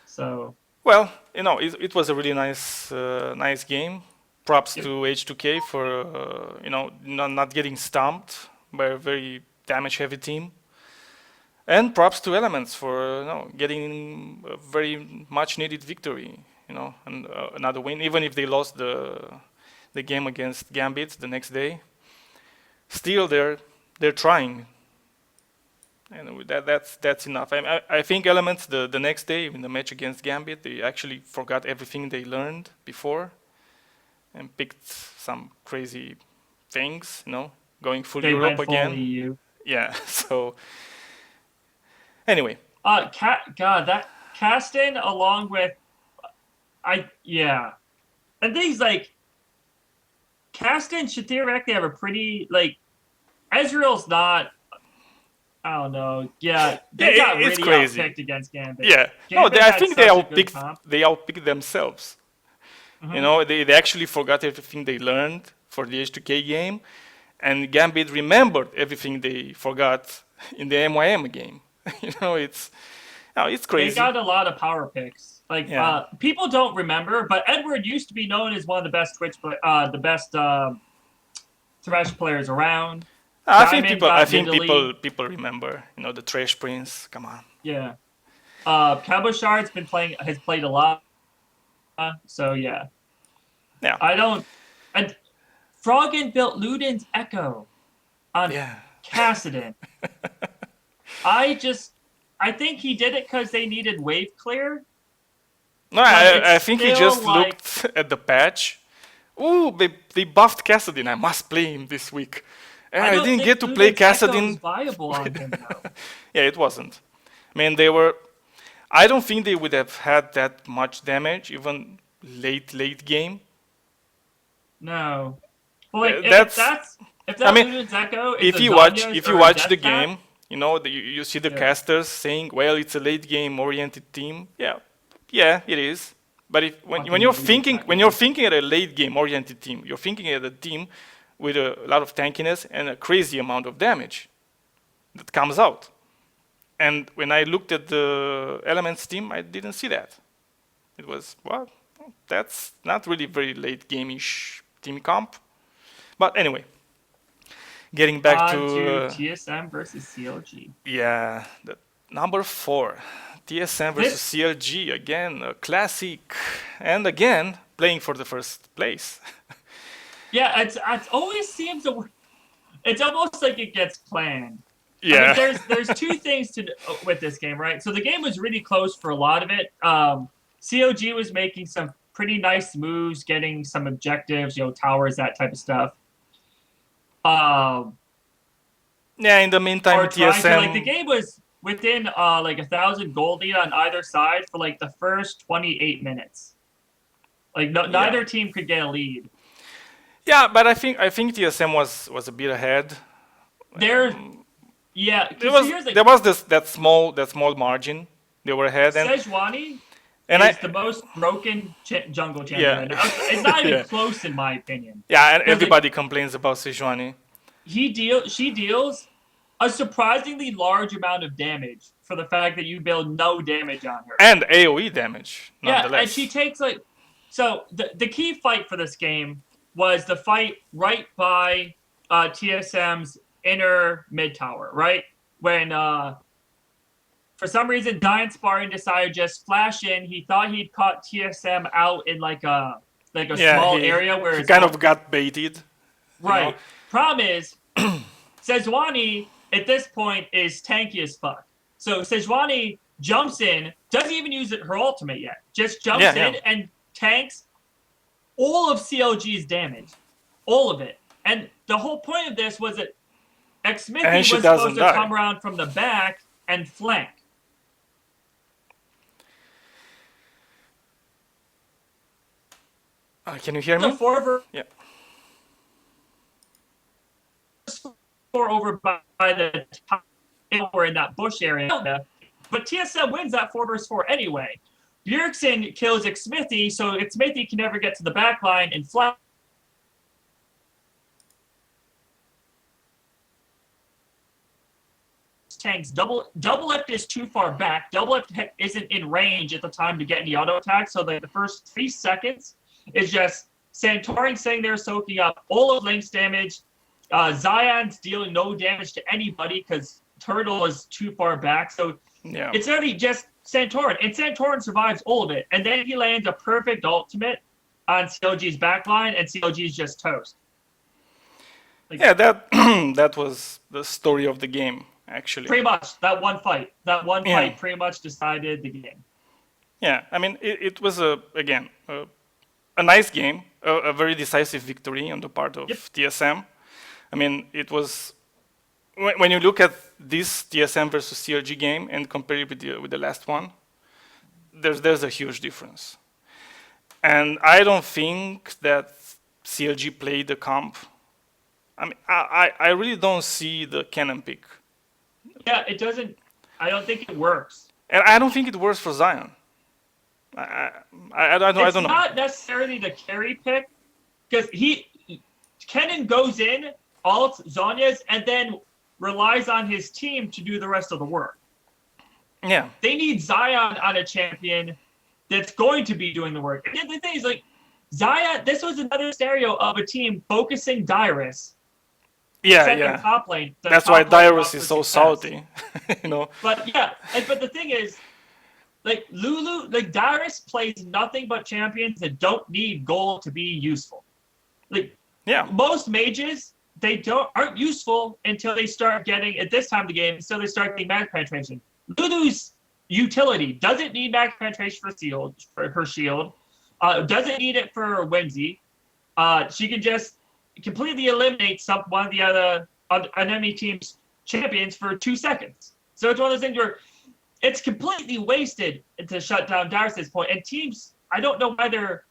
So Well, it was a really nice game. Props Yep. to H2K for not getting stumped by a very damage-heavy team, and props to Elements for getting a very much-needed victory. And another win, even if they lost the game against Gambit the next day. Still, they're trying, and that's enough. I think Elements the next day in the match against Gambit, they actually forgot everything they learned before and picked some crazy things, going full they Europe went full again. EU. Yeah. So anyway, God, that Caston along with and things like Caston should theoretically have a pretty Ezreal's not. I don't know. Yeah, they got it's really crazy. outpicked against Gambit. Yeah. No, Gambit I had think such a good comp. they outpicked themselves. Mhm. They actually forgot everything they learned for the H2K game, and Gambit remembered everything they forgot in the MYM game. It's They crazy. got a lot of power picks. Yeah. People don't remember, but Edward used to be known as one of the best the best Thresh players around. I think Diamond people. I got think Nidalee. people remember. The Trash Prince. Come on. Yeah. Cabochard's has played a lot. So yeah. Yeah. I don't. And Froggen built Luden's Echo on Yeah. Kassadin. I think he did it because they needed wave clear. No, But I it's think he still just looked at the patch. Ooh, they buffed Kassadin. I must play him this week. And I don't didn't think get to play Luden's Echo Kassadin. is viable on him though. Yeah, it wasn't. I mean, they were. I don't think they would have had that much damage, even late game. No. Well, like, That's- if that I mean, Luden's Echo is If a you watch Zhonya's if or you a watch the Death Cap, game, you see the Yeah. casters saying, "Well, it's a late game oriented team." Yeah, it is. But when Fucking you're Luden's thinking Echo. when you're thinking at a late game oriented team, you're thinking at a team with a lot of tankiness and a crazy amount of damage that comes out. And when I looked at the Elements team, I didn't see that. It was, well, that's not really very late game-ish team comp. But anyway, getting back on to TSM versus CLG. yeah, the number 4, TSM versus CLG again, a classic, and again playing for the first place. Yeah, it always seems it's almost like it gets planned. Yeah, I mean, there's two things with this game, right? So the game was really close for a lot of it. COG was making some pretty nice moves, getting some objectives, towers, that type of stuff. yeah. In the meantime, Or trying TSM. to, the game was within 1,000 gold lead on either side for the first 28 minutes. Neither team could get a lead. Yeah, but I think TSM was a bit ahead. Yeah, There was that small margin. They were ahead, and Sejuani And is the most broken jungle champion right now. It's not even yeah, close in my opinion. yeah, and Because like everybody complains about Sejuani. she deals a surprisingly large amount of damage for the fact that you build no damage on her. And AoE damage, Yeah, and she nonetheless. takes like so the key fight for this game was the fight right by TSM's inner mid tower, right? When for some reason Giant Spartan decided to just flash in. He thought he'd caught TSM out in like a Yeah, small area where he his kind of got baited, you know. right. Problem is Sejuani at this point is tanky as fuck. So Sejuani jumps in, doesn't even use her ultimate yet. Just jumps Yeah, in and tanks all of CLG's damage. All of it. And the whole point of this was that and Xmithy she was doesn't supposed to die. come around from the back and flank. Can you hear The me? four Yeah. over by the top or in that bush area. But TSM wins that 4-4 anyway. Bjergsen kills Xmithy, so Xmithy can never get to the back line and fly. Tanks double lift is too far back. Double lift isn't in range at the time to get any auto attack. So the first 3 seconds is just Santorin sitting there soaking up all of Link's damage. Zion's dealing no damage to anybody because Turtle is too far back. So Yeah. it's already just Santorin. And Santorin survives all of it. And then he lands a perfect ultimate on CLG's backline, and CLG's just toast. Yeah, that that was the story of the game, actually. Pretty much, that one fight. That one Yeah. fight pretty much decided the game. Yeah, I mean, it was again a nice game, a very decisive victory on the part of Yep. TSM. I mean, it was when you look at this TSM versus CLG game and compare it with the last one, there's a huge difference. And I don't think that CLG played the comp. I mean, I really don't see the cannon pick. Yeah, it doesn't. I don't think it works. And I don't think it works for Zion. I don't It's know. not necessarily the carry pick because Kennen goes in, alts Zonya's, and then relies on his team to do the rest of the work. Yeah. They need Zion on a champion that's going to be doing the work. And the thing is, like, Zion, this was another scenario of a team focusing Dyrus. Yeah, second yeah. top lane. That's why Dyrus is so salty, you know. But yeah, but the thing is, like Lulu, like Dyrus plays nothing but champions that don't need gold to be useful. Like Yeah. most mages, they aren't useful until they start getting at this time of the game, until they start getting max penetration. Lulu's utility doesn't need max penetration for her shield. Doesn't need it for Whimsy. She can just completely eliminate one of the other enemy team's champions for 2 seconds. So it's one of those things where it's completely wasted to shut down Dyrus at this point. And teams, I don't know why they're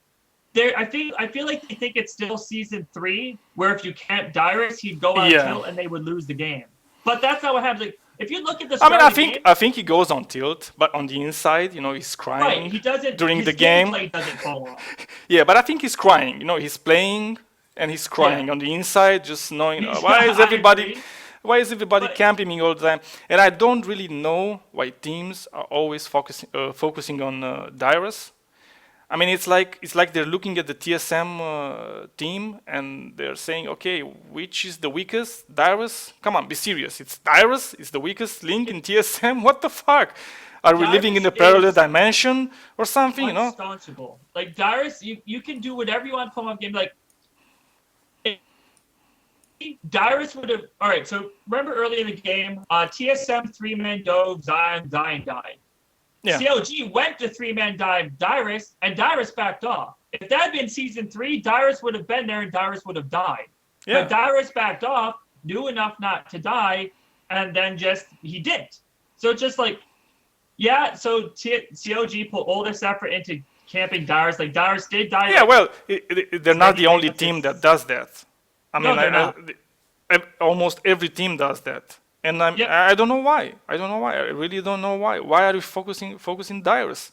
I feel like they think it's still season 3, where if you camp Dyrus, he'd go on tilt and they would lose the game. But that's not what happens. Like, if you look at the start of the game, I think he goes on tilt, but on the inside, you know, he's crying right, he doesn't during his the game. gameplay doesn't fall off. Yeah, but I think he's crying. You know, he's playing and he's crying on the inside, just knowing why is everybody But- camping me all the time? And I don't really know why teams are always focusing on Dyrus. I mean, it's like they're looking at the TSM team and they're saying, okay, which is the weakest? Dyrus? Come on, be serious. It's Dyrus? It's the weakest link in TSM? What the fuck? Are we living in a Dyrus parallel is dimension or something? You know? unstaunchable. Like Dyrus, you can do whatever you want to come up game. Like Dyrus would have. All right, so remember early in the game, TSM 3-man dove, Zion died. Yeah. CLG went to 3-man dive Dyrus, and Dyrus backed off. If that had been season 3, Dyrus would have been there and Dyrus would have died. Yeah. But Dyrus backed off, knew enough not to die, and then he didn't. So it's just like, yeah, so CLG put all this effort into camping Dyrus. Like Dyrus did die. Yeah, well, they're not the only team that does that. I mean, they're not. almost every team does that. And I don't know why. I really don't know why. Why are we focusing Dyrus?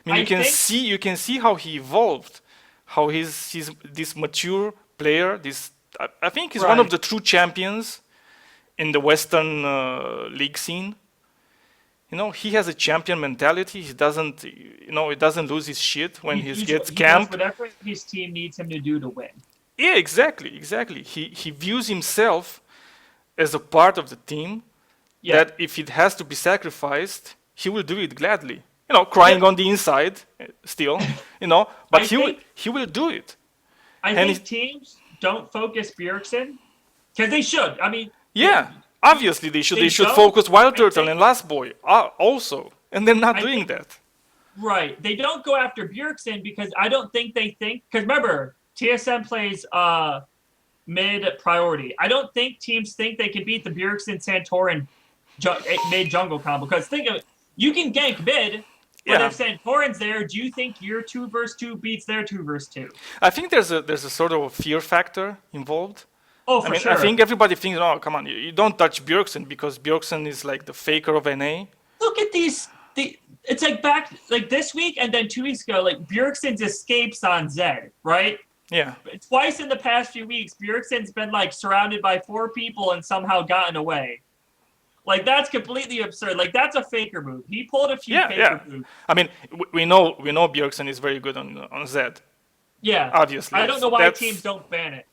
I mean, I think you can see how he evolved, how he's this mature player. I think he's one of right. the true champions in the Western league scene. You know, he has a champion mentality. He doesn't lose his shit when he gets He does camped. whatever his team needs him to do to win. Yeah, exactly. He views himself as a part of the team Yeah. that if it has to be sacrificed, he will do it gladly. You know, crying Yep. on the inside still, but I think he will do it. I And think teams don't focus Bjergsen because they should. I mean, yeah, obviously they should. they They should don't. focus Wild I Turtle think and Last Boy also, and they're not I doing think that. right. They don't go after Bjergsen because I don't think they think because remember TSM plays mid priority. I don't think teams think they can beat the Bjergsen Santorin mid jungle combo because think of it, you can gank mid. But Yeah, if Santorin's there, do you think your 2 versus 2 beats their 2 versus 2? I think there's a sort of fear factor involved. Oh, I for mean, I sure. think everybody thinks, oh, come on, you don't touch Bjergsen because Bjergsen is like the faker of NA. Look at these. It's like back like this week and then 2 weeks ago, like Bjergsen's escapes on Zed, right? Yeah, Twice in the past few weeks, Bjergsen's been like surrounded by 4 people and somehow gotten away. Like that's completely absurd. Like that's a faker move. He pulled a few yeah, faker yeah. moves. I mean, we know Bjergsen is very good on Zed. Yeah. Obviously, I don't know why teams don't ban it.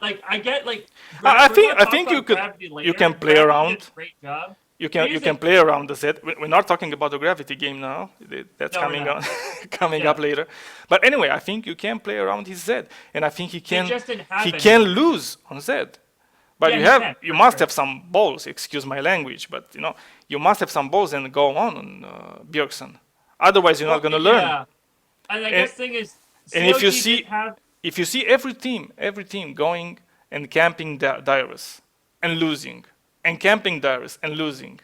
Like I get like I we're gonna I talk think about Gravity you later. can play Gravity around. did a great job. You Here's can the play around the Zed. We're not talking about the gravity game now. That's No, we're coming not. on, coming Yeah. up later. But anyway, I think you can play around his Zed, and I think They just didn't have he any. can lose on Zed. But Yeah, he can, you for must sure. have some balls. Excuse my language, but you must have some balls and go on Bjergsen. Otherwise, you're not going to learn. Yeah. And I And- guess thing is, and if you COG see- did have If you see every team going and camping Dyrus and losing, and camping Dyrus and losing,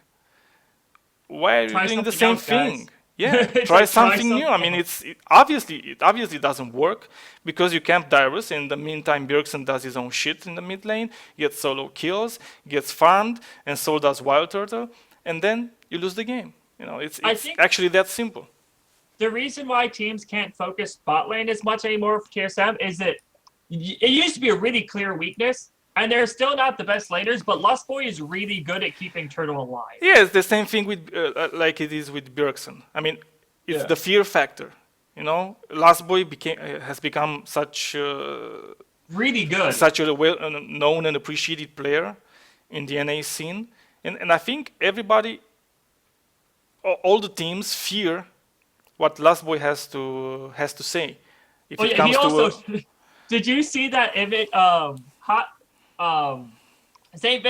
why are you Try doing the something same else, thing? guys. Yeah, It's try like, something new. I mean, else. it obviously doesn't work because you camp Dyrus. In the meantime, Bjergsen does his own shit in the mid lane, gets solo kills, gets farmed, and so does Wild Turtle, and then you lose the game. It's I think- actually that simple. The reason why teams can't focus bot lane as much anymore for TSM is that it used to be a really clear weakness, and they're still not the best laners, but Lustboy is really good at keeping Turtle alive. Yeah, it's the same thing with like it is with Bjergsen. I mean, it's Yeah. the fear factor. Last Boy has become such Really good. such a well known and appreciated player in the NA scene, and I think everybody, all the teams fear what Last Boy has to say if Oh, it yeah, comes he to also. Did you see that image? Saint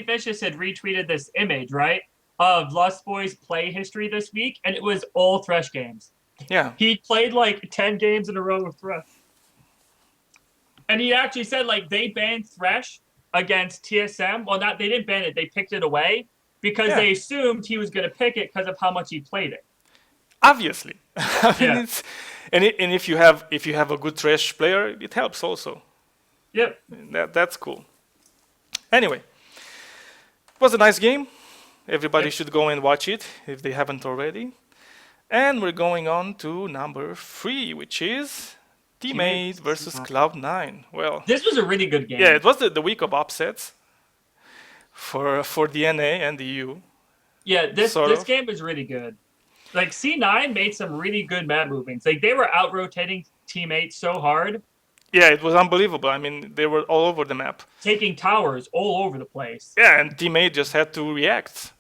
Vicious had retweeted this image, right, of Lustboy's play history this week, and it was all Thresh games. yeah. He played like 10 games in a row with Thresh. And he actually said like they banned Thresh against TSM. Well, they didn't ban it, they picked it away because Yeah. they assumed he was going to pick it because of how much he played it. Obviously, I mean, Yeah. and if you have a good trash player, it helps also. Yep. That's cool. Anyway, it was a nice game. Everybody Yep. should go and watch it if they haven't already. And we're going on to number 3, which is Teammate versus Cloud9. Well, This was a really good game. yeah, it was the week of upsets for the NA and the EU. Yeah, this Sort this of. game was really good. Like C9 made some really good map movements. Like they were out rotating teammates so hard, Yeah, it was unbelievable. I mean, they were all over the map. taking towers all over the place. Yeah, and Teammate just had to react.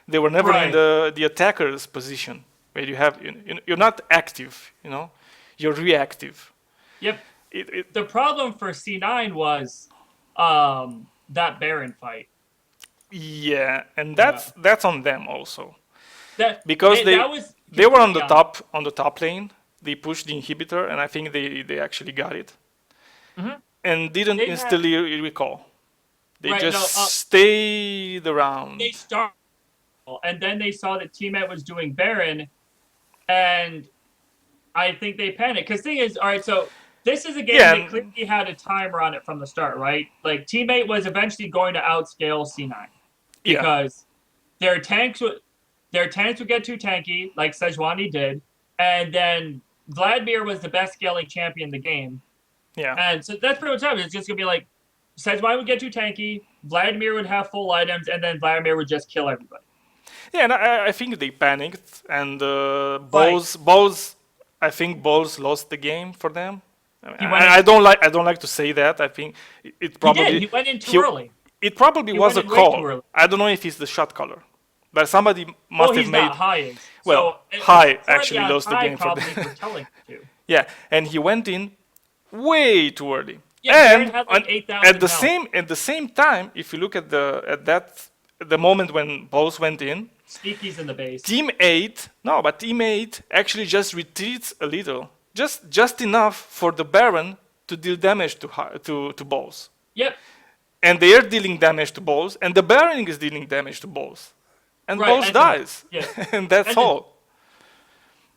They were never in Right. the attacker's position where you're not active. You're reactive. Yep. It, The problem for C9 was that Baron fight. yeah, and that's on them also That because that was they were on the completely top lane. They pushed the inhibitor, and I think they actually got it, and didn't They had- instantly recall. They Right, just no, stayed around. They started, and then they saw that teammate was doing Baron, and I think they panicked. Because thing is, all right, so this is a game Yeah, that clearly had a timer on it from the start, right? Like teammate was eventually going to outscale C9 Yeah. because their tanks their tanks would get too tanky, like Sejuani did, and then Vladimir was the best scaling champion in the game. Yeah. And so that's pretty much it. It's just gonna be like Sejuani would get too tanky, Vladimir would have full items, and then Vladimir would just kill everybody. Yeah, and I think they panicked, and Right. Balls. I think Balls lost the game for them. He went I don't like to say that. I think it probably He did. He went in too early. It probably He was a went in way too call. early. I don't know if it's the shot caller, but somebody must Well, have he's made. not high. Is. Well, so, High Ferdinand actually lost the High game for probably them. were telling him to. Yeah, and he went in way too early. Yeah, and Baron had like on- 8,000 at the health. same time, if you look at the moment when Balls went in, Sneaky's in the base. Team 8, no, but Team 8 actually just retreats a little, just enough for the Baron to deal damage to Balls. Yep. And they are dealing damage to Balls, and the Baron is dealing damage to Balls, and Right, Balls and dies, yeah. and that's And then- all.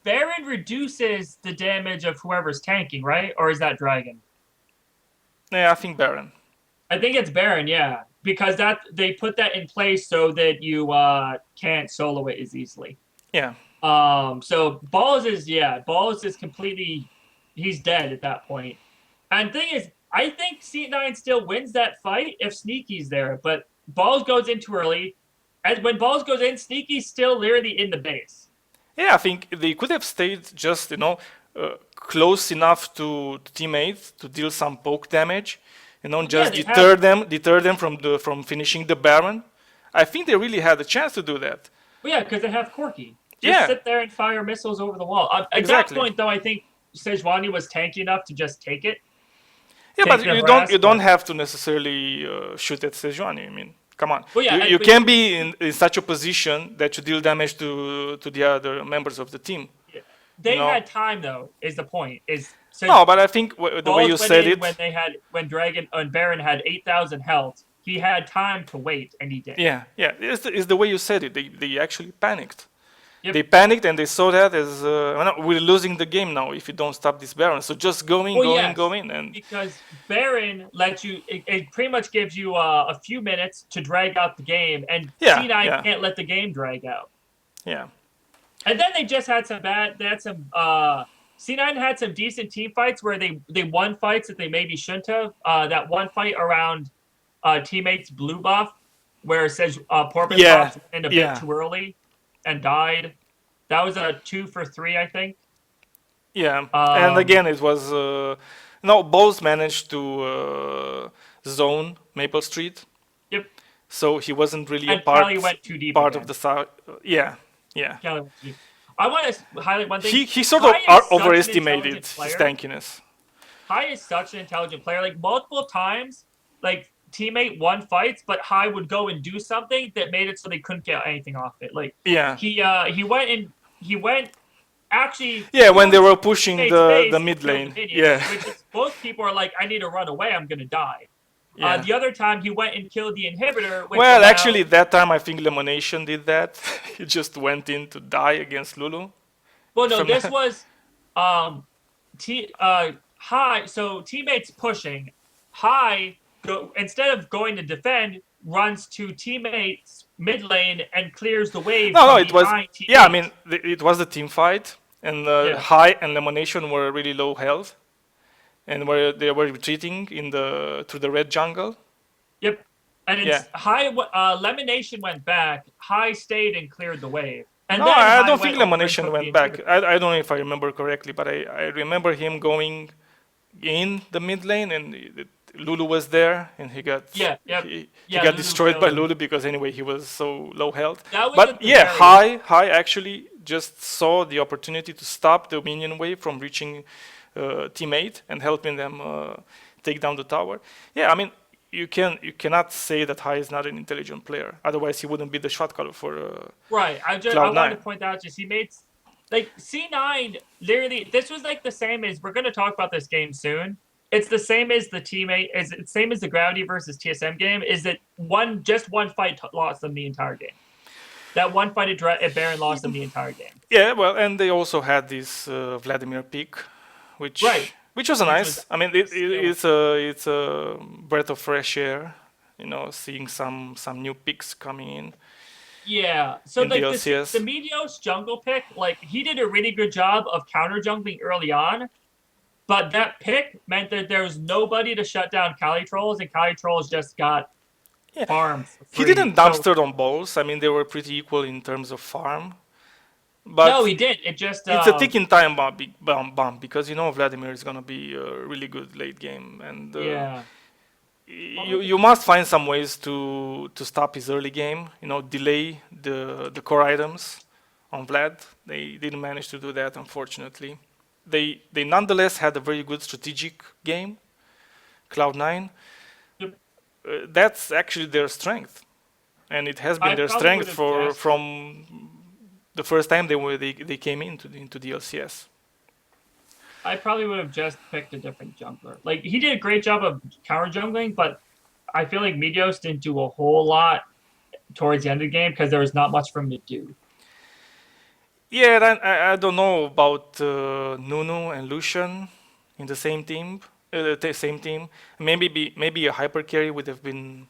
Baron reduces the damage of whoever's tanking, right? Or is that Dragon? Yeah, I think Baron. I think it's Baron, yeah. Because that they put that in place so that you can't solo it as easily. Yeah, So Balls is completely he's dead at that point. And thing is, I think C9 still wins that fight if Sneaky's there, but Balls goes in too early. And when Balls goes in, Sneaky's still literally in the base. yeah. I think they could have stayed just close enough to teammates to deal some poke damage, just they deter them from finishing the Baron. I think they really had a chance to do that. Well, yeah, because they have Corki. Just Yeah. sit there and fire missiles over the wall. At Exactly. that point, though, I think Sejuani was tanky enough to just take it. Yeah, Take but the you brass, don't but- have to necessarily shoot at Sejuani. I mean, come on. Well, yeah, you but- can be in such a position that you deal damage to the other members of the team. They No. had time, though, is the point. No, but I think the way Balls you went said in it. when Baron had 8,000 health, he had time to wait, and he did. Yeah, it's the way you said it. They actually panicked. Yep. They panicked and they saw that as we're losing the game now if you don't stop this Baron. So just go in, and Because Baron lets you, it pretty much gives you a few minutes to drag out the game, and Yeah, C9 yeah. can't let the game drag out. yeah, And then they just had C9 had some decent team fights where they won fights that they maybe shouldn't have. That one fight around teammates blue buff, where it says Porpoise Yeah, popped in a yeah. bit too early and died. That was a 2 for 3, I think. yeah. And again, it was Bowles managed to zone Maple Street, Yep. so he wasn't really And a part Kelly went too deep. part again. of the side. Yeah. Kelly went too deep. I want to highlight one thing. He sort of Kai is such an overestimated intelligent his player. tankiness. Hai is such an intelligent player. Like multiple times, like teammate won fights, but Hai would go and do something that made it so they couldn't get anything off it. Like Yeah. he went actually. Yeah, when they were pushing teammate's the face mid and killed lane. the minions, Yeah. which is, both people are like, I need to run away. I'm gonna die. Yeah. The other time he went and killed the inhibitor. Which Well, allowed- actually, that time I think Lemonation did that. He just went in to die against Lulu. Well, no, From this that- was Hai. So teammates pushing. Hai instead of going to defend, runs to teammates mid lane and clears the wave. No, from it was. behind Yeah, I teammates. mean, it was the team fight, and Yeah. High and Lemonation were really low health, and they were retreating through the red jungle. Yep. And it's Yeah. Hai. Lemonation went back. Hai stayed and cleared the wave. And No, then I Hai don't went think over and Lemonation took went the back. inhibitor. I don't know if I remember correctly, but I remember him going in the mid lane, and Lulu was there, and he got Yeah, yep. he Yeah, got Lulu destroyed by killed him. Lulu because anyway he was so low health. That was But at the yeah, very- High actually just saw the opportunity to stop the minion wave from reaching teammate and helping them take down the tower. Yeah, I mean you cannot say that High is not an intelligent player. Otherwise he wouldn't be the shot caller for. Right. I Cloud9. wanted to point out just he made like C9 literally this was like the same as we're gonna talk about this game soon. It's the same as the teammate is it's same as the Gravity versus TSM game, is that just one fight lost them the entire game. That one fight at Baron lost them the entire game. Yeah, well, and they also had this Vladimir pick, which Right. which was nice. was- I mean, it's a breath of fresh air, seeing some new picks coming in. Yeah. So in the like the LCS. Meteos jungle pick, like he did a really good job of counter jungling early on, but that pick meant that there was nobody to shut down Kali Trolls, and Kali Trolls just got Yeah, farmed for he free. didn't So dumpster on balls. I mean, they were pretty equal in terms of farm, but no, he did. It just it's a ticking time bomb because Vladimir is gonna be really good late game, and yeah. you must find some ways to stop his early game. Delay the core items on Vlad. They didn't manage to do that, unfortunately. They nonetheless had a very good strategic game. Cloud9. Yep. That's actually their strength, and it has been I their probably strength would have guessed. from the first time they came into the LCS. I probably would have just picked a different jungler. Like he did a great job of counter jungling, but I feel like Meteos didn't do a whole lot towards the end of the game because there was not much for him to do. Yeah, I don't know about Nunu and Lucian in the same team. Same team. Maybe a hyper carry would have been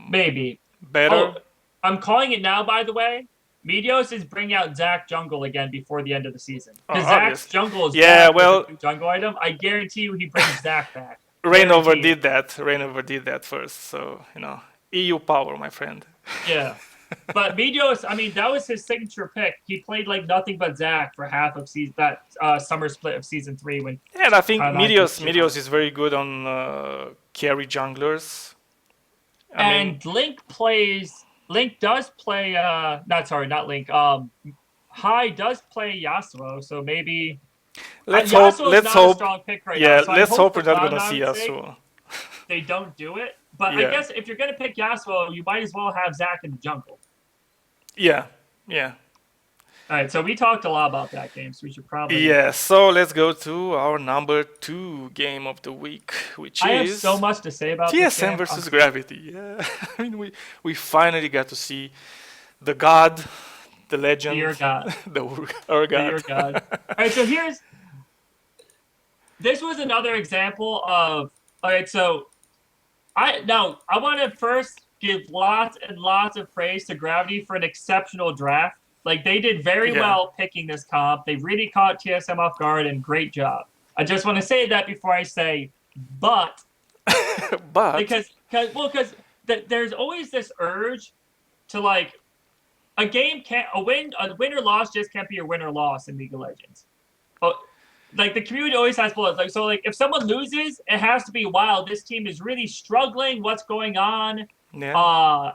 Maybe. Oh, better. I'm calling it now, by the way. Meteos is bringing out Zac Jungle again before the end of the season. Because Zac's Obviously. Jungle is Yeah, back with well, a new jungle item. I guarantee you he brings Zac back. Rainover Guaranteed. did that. Rainover did that first. So EU power, my friend. Yeah. But Meteos, I mean, that was his signature pick. He played like nothing but Zac for half of that summer split of season 3 when And I think Cloud9 took shit on Meteos him. is very good on carry junglers. I mean, And Link does play not Link. Hai does play Yasuo, so maybe let's hope. Yasuo is Let's not a hope. strong pick right now. Yeah, So I let's hope hope for we're not gonna see Cloud9's sake Yasuo. they don't do it. But I Yeah, guess if you're gonna pick Yasuo, you might as well have Zac in the jungle. yeah, yeah. All right, so we talked a lot about that game, so we should probably. Yeah, so let's go to our number 2 game of the week, which I have so is much to say about this TSM game. versus Gravity. Yeah, I mean we finally got to see the god, the legend, Dear God, our dear god. God. All right, so this was another example of. All right, so I want to first give lots and lots of praise to Gravity for an exceptional draft. Like they did very Yeah, well picking this comp. They really caught TSM off guard and great job. I just want to say that before I say, but but because there's always this urge to like a win or loss just can't be a win or loss in League of Legends. Oh, like the community always has bullets. Like so, like if someone loses, it has to be wow. This team is really struggling. What's going on? yeah,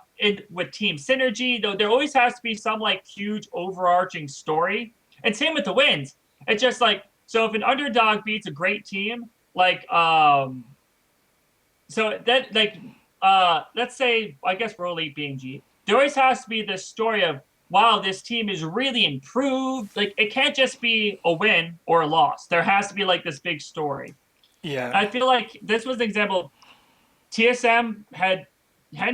With team synergy, though, there always has to be some like huge overarching story. And same with the wins. It's just like so if an underdog beats a great team, like so that like let's say I guess Pro League BMG, there always has to be this story of wow, this team is really improved. Like it can't just be a win or a loss. There has to be like this big story. yeah, I feel like this was an example. TSM hadn't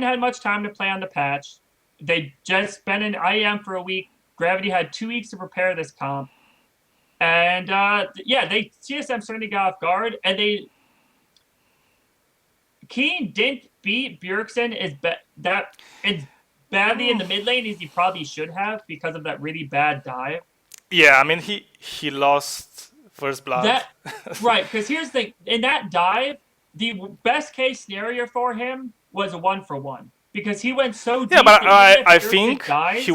had much time to play on the patch. They just been in IEM for a week. Gravity had 2 weeks to prepare this comp. And TSM certainly got off guard, and Keen didn't beat Bjergsen as badly in the mid lane as he probably should have because of that really bad dive. yeah. I mean he lost first blood. That right, because here's the in that dive, the best case scenario for him was a 1-for-1 because he went so deep. Yeah, but that even if I Bjergsen think dies, he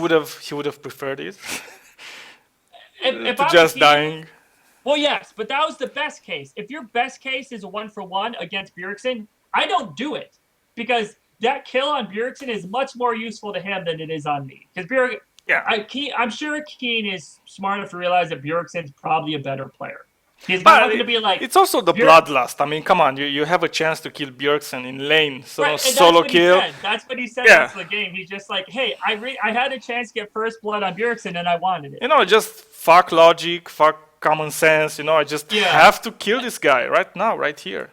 would have preferred it if to I'm just Keen, dying. well, yes, but that was the best case. If your best case is a 1-for-1 against Bjergsen, I don't do it because that kill on Bjergsen is much more useful to him than it is on me. Because Yeah, I'm sure Keen is smart enough to realize that Bjergsen's probably a better player. He's not but going to be like it's also the Bjerg- bloodlust. I mean, come on, you have a chance to kill Bjergsen in lane, so right, and solo that's what kill. he said. That's what he said Yeah. after the game. He's just like, hey, I had a chance to get first blood on Bjergsen and I wanted it. Just fuck logic, fuck common sense. I just have to kill this guy right now, right here.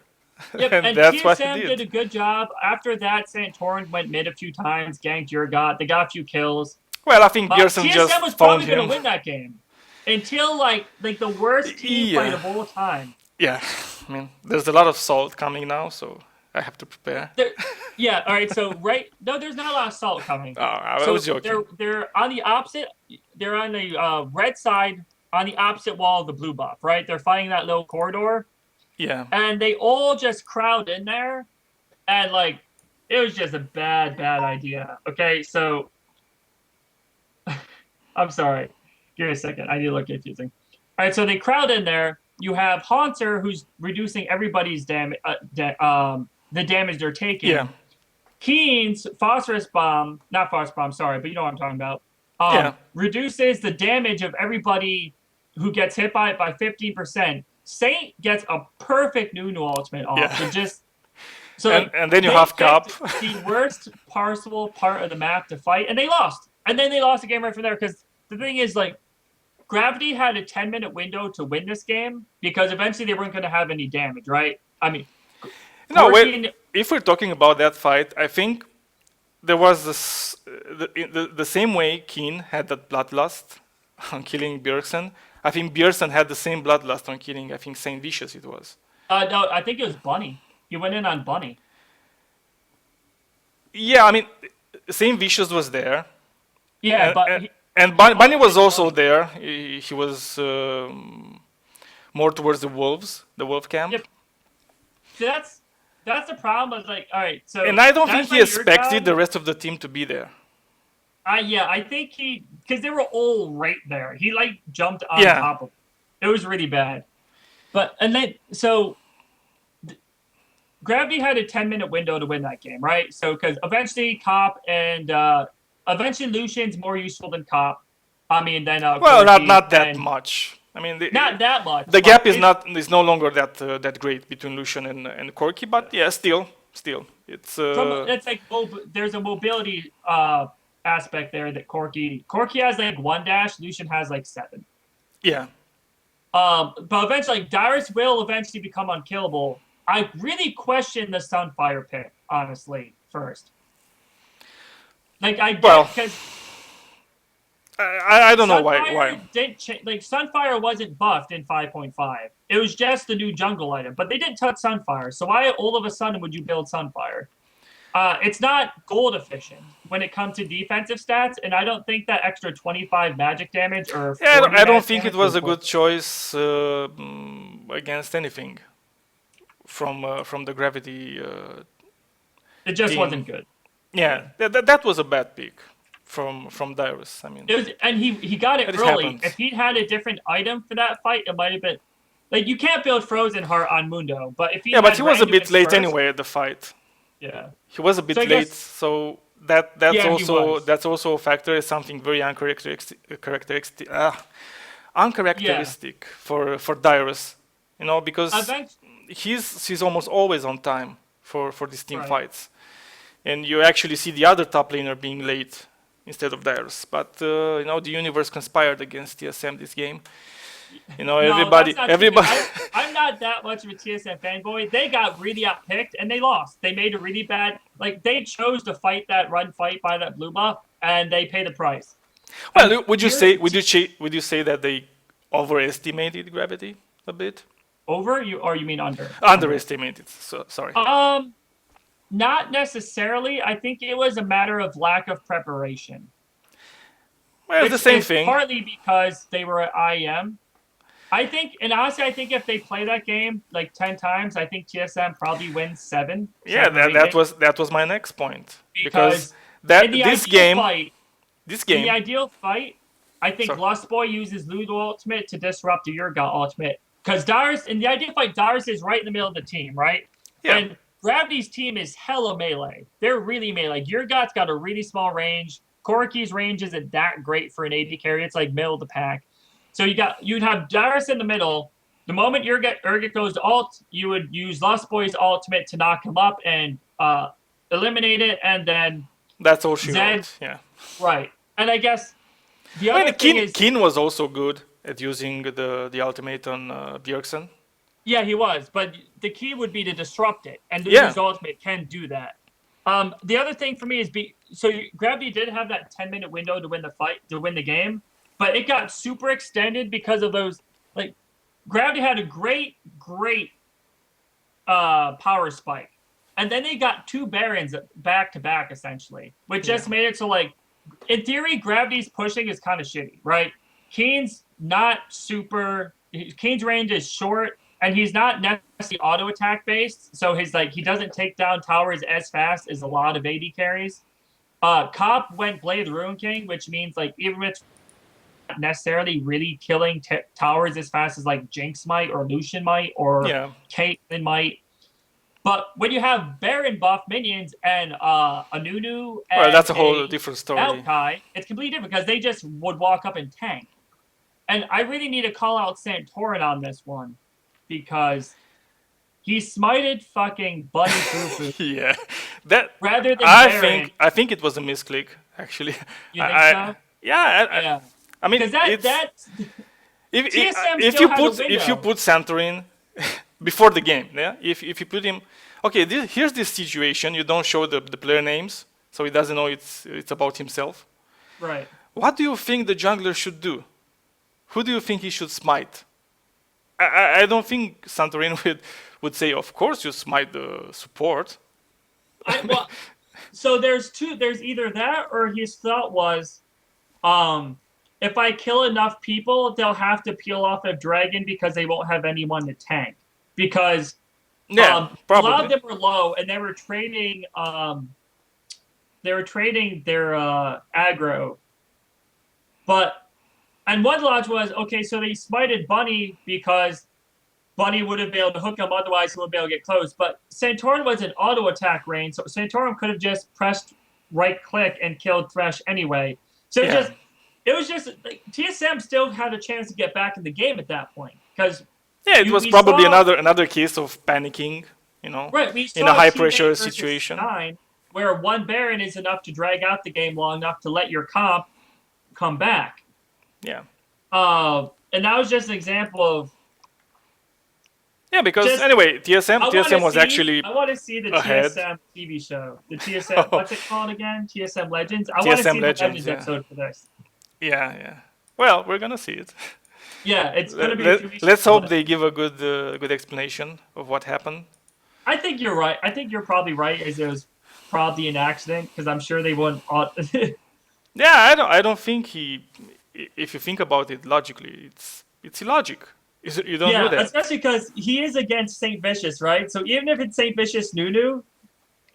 Yep, and and that's what he TSM did. did a good job. After that, St. Torrent went mid a few times, ganked Urgot. They got a few kills. Well, I think Bjergsen TSM just was found probably going him. to win that game until like the worst team Yeah. fight of all time. Yeah, I mean, there's a lot of salt coming now, so I have to prepare. There, yeah, all right. So no, there's not a lot of salt coming. Oh, I So was joking. they're on the opposite. They're on the red side on the opposite wall of the blue buff, right? They're fighting that little corridor, Yeah. and they all just crowd in there, and like it was just a bad idea. Okay, so I'm sorry. Give me a second. I need to look confusing. All right, so they crowd in there. You have Haunter, who's reducing everybody's damage, the damage they're Yeah. taking. Keen's phosphorus bomb, not phosphorus bomb, sorry, but you know what I'm talking about. Yeah. Reduces the damage of everybody who gets hit by it by 15%. Saint gets a perfect new ultimate off. Yeah. So just so And then you they have Cup. picked the worst possible part of the map to fight, and they lost. And then they lost the game right from there because the thing is, like, Gravity had a 10-minute window to win this game because eventually they weren't going to have any damage, right? I mean, No, Corky- if we're talking about that fight, I think there was the same way Keen had that bloodlust on killing Bjergsen. I think Bjergsen had the same bloodlust on killing, I think, Saint Vicious it was. no, I think it was Bunny. He went in on Bunny. Yeah, I mean, Saint Vicious was there. Yeah, And, but and Bunny was also there. He was more towards the wolves, the wolf camp. Yep. So that's the problem. Is like, all right, so And I don't think that's he like your expected job. the rest of the team to be there. Yeah, I think because they were all right there. He like jumped on Yeah. top of it. It was really bad. Gravity had a 10-minute window to win that game, right? So because eventually Cop and eventually Lucian's more useful than Cop. I mean, then Well, Corky not that and- much. I mean, Not that much. the but gap is it's- not is no longer that great between Lucian and Corky, but yeah, still it's It's like there's a mobility aspect there that Corky has like 1 dash, Lucian has like 7. yeah. But eventually, like, Dyrus will eventually become unkillable. I really question the Sunfire pick, honestly, first. Like I Well, because I don't know why. Like Sunfire wasn't buffed in 5.5. It was just the new jungle item, but they didn't touch Sunfire. So why all of a sudden would you build Sunfire? It's not gold efficient when it comes to defensive stats, and I don't think that extra 25 magic damage or Yeah, 40 I don't magic think it damage was a worth good choice against anything from the gravity. it. Just team. wasn't good. Yeah, that was a bad pick from Dyrus. I mean, It was, and he got it It early. happens. If he'd had a different item for that fight, it might have been like you can't build Frozen Heart on Mundo, but if he yeah, but had he was a bit Randuin's late first- anyway at the fight. Yeah, He was a bit So I late, guess- so that's Yeah, he also was. that's also a factor. It's something very uncharacteristic for Dyrus, you know, because he's almost always on time for these team Right. fights, and you actually see the other top laner being late instead of Dyrus. But you know, the universe conspired against TSM this game. You know, No, everybody. that's not true. I'm not that much of a TSM fanboy. They got really outpicked and they lost. They made a really bad. Like they chose to fight that run fight by that blue buff, and they pay the price. Well, would you here- say that they overestimated gravity a bit? Over you, or you mean under? Underestimated. So sorry. Not necessarily. I think it was a matter of lack of preparation. Well, it's the Which same is thing. Partly because they were at IEM. I think, and honestly, I think if they play that game like 10 times, I think TSM probably wins 7. Yeah, 7 or 8 that was my next point. Because that in the this ideal game, fight, this in the game, ideal fight, I think Sorry. Lust Boy uses Ludo ultimate to disrupt the Urgot ultimate. Because Darius, in the ideal fight, Darius is right in the middle of the team, right? Yeah. And Gravity's team is hella melee. They're really melee. Urgot's got a really small range. Corky's range isn't that great for an AD carry. It's like middle of the pack. So you'd have Darius in the middle. The moment Urgot goes to ult, you would use Lust Boy's ultimate to knock him up and eliminate it, and then that's all she Zed- wrote. Yeah. right. And I guess the I other mean, thing is, Keen was also good at using the ultimate on Bjergsen. yeah, he was, but the key would be to disrupt it, and Yeah. Ludo's ultimate can do that. The other thing for me is Gravity did have that 10-minute window to win the game, but it got super extended because of those. Like, Gravity had a great power spike. and then they got 2 Barons back to back essentially, which just made it so like, in theory, Gravity's pushing is kind of shitty, right? Kane's not super. Kane's range is short, and he's not necessarily auto attack based, so his like he doesn't take down towers as fast as a lot of AD carries. Cop went Blade Ruin King, which means like even if it's not necessarily really killing towers as fast as like Jinx might or Lucian might or Yeah. Caitlyn might. But when you have Baron buff minions and a Nunu and Well, that's a whole different story. Maokai, it's completely different because they just would walk up and tank. And I really need to call out Santorin on this one because he smited fucking Bunny Fufu Yeah, that rather than Baron. I think it was a misclick actually. You think so? Yeah, I mean Because that if TSM if still you has a put window. Santorin before the game, yeah, if you put him, okay, here's this situation. You don't show the player names, so he doesn't know it's about himself. Right. What do you think the jungler should do? Who do you think he should smite? I don't think Santorin would say, of course you smite the support. Well, so there's two. There's either that or his thought was, if I kill enough people, they'll have to peel off a dragon because they won't have anyone to tank. Because Yeah, a probably. lot of them were low, and they were trading. They were trading their aggro, and one lodge was okay. So they smited Bunny because Bunny would have been able to hook him, otherwise he wouldn't be able to get close. But Santorin was an auto attack range, so Santorin could have just pressed right click and killed Thresh anyway. So Yeah. it was just like, TSM still had a chance to get back in the game at that point because Yeah, it was we probably saw- another case of panicking, right. We in a saw high Team pressure 8 versus situation. 9, where one Baron is enough to drag out the game long enough to let your comp come back. Yeah. And that was just an example of. Yeah, because Just- anyway, TSM was actually I want to see the ahead. TSM TV show. The TSM. What's it called again? TSM Legends. I want to TSM see Legends, the Legends yeah. episode for this. yeah. Well, we're gonna see it. Yeah, it's gonna be. 2 weeks Let's from hope they give a good explanation of what happened. I think you're right. I think you're probably right. As it was probably an accident because I'm sure they wouldn't. Yeah, I don't think he. If you think about it logically, it's illogic. You don't do yeah, that. especially because he is against Saint Vicious, right? So even if it's Saint Vicious Nunu,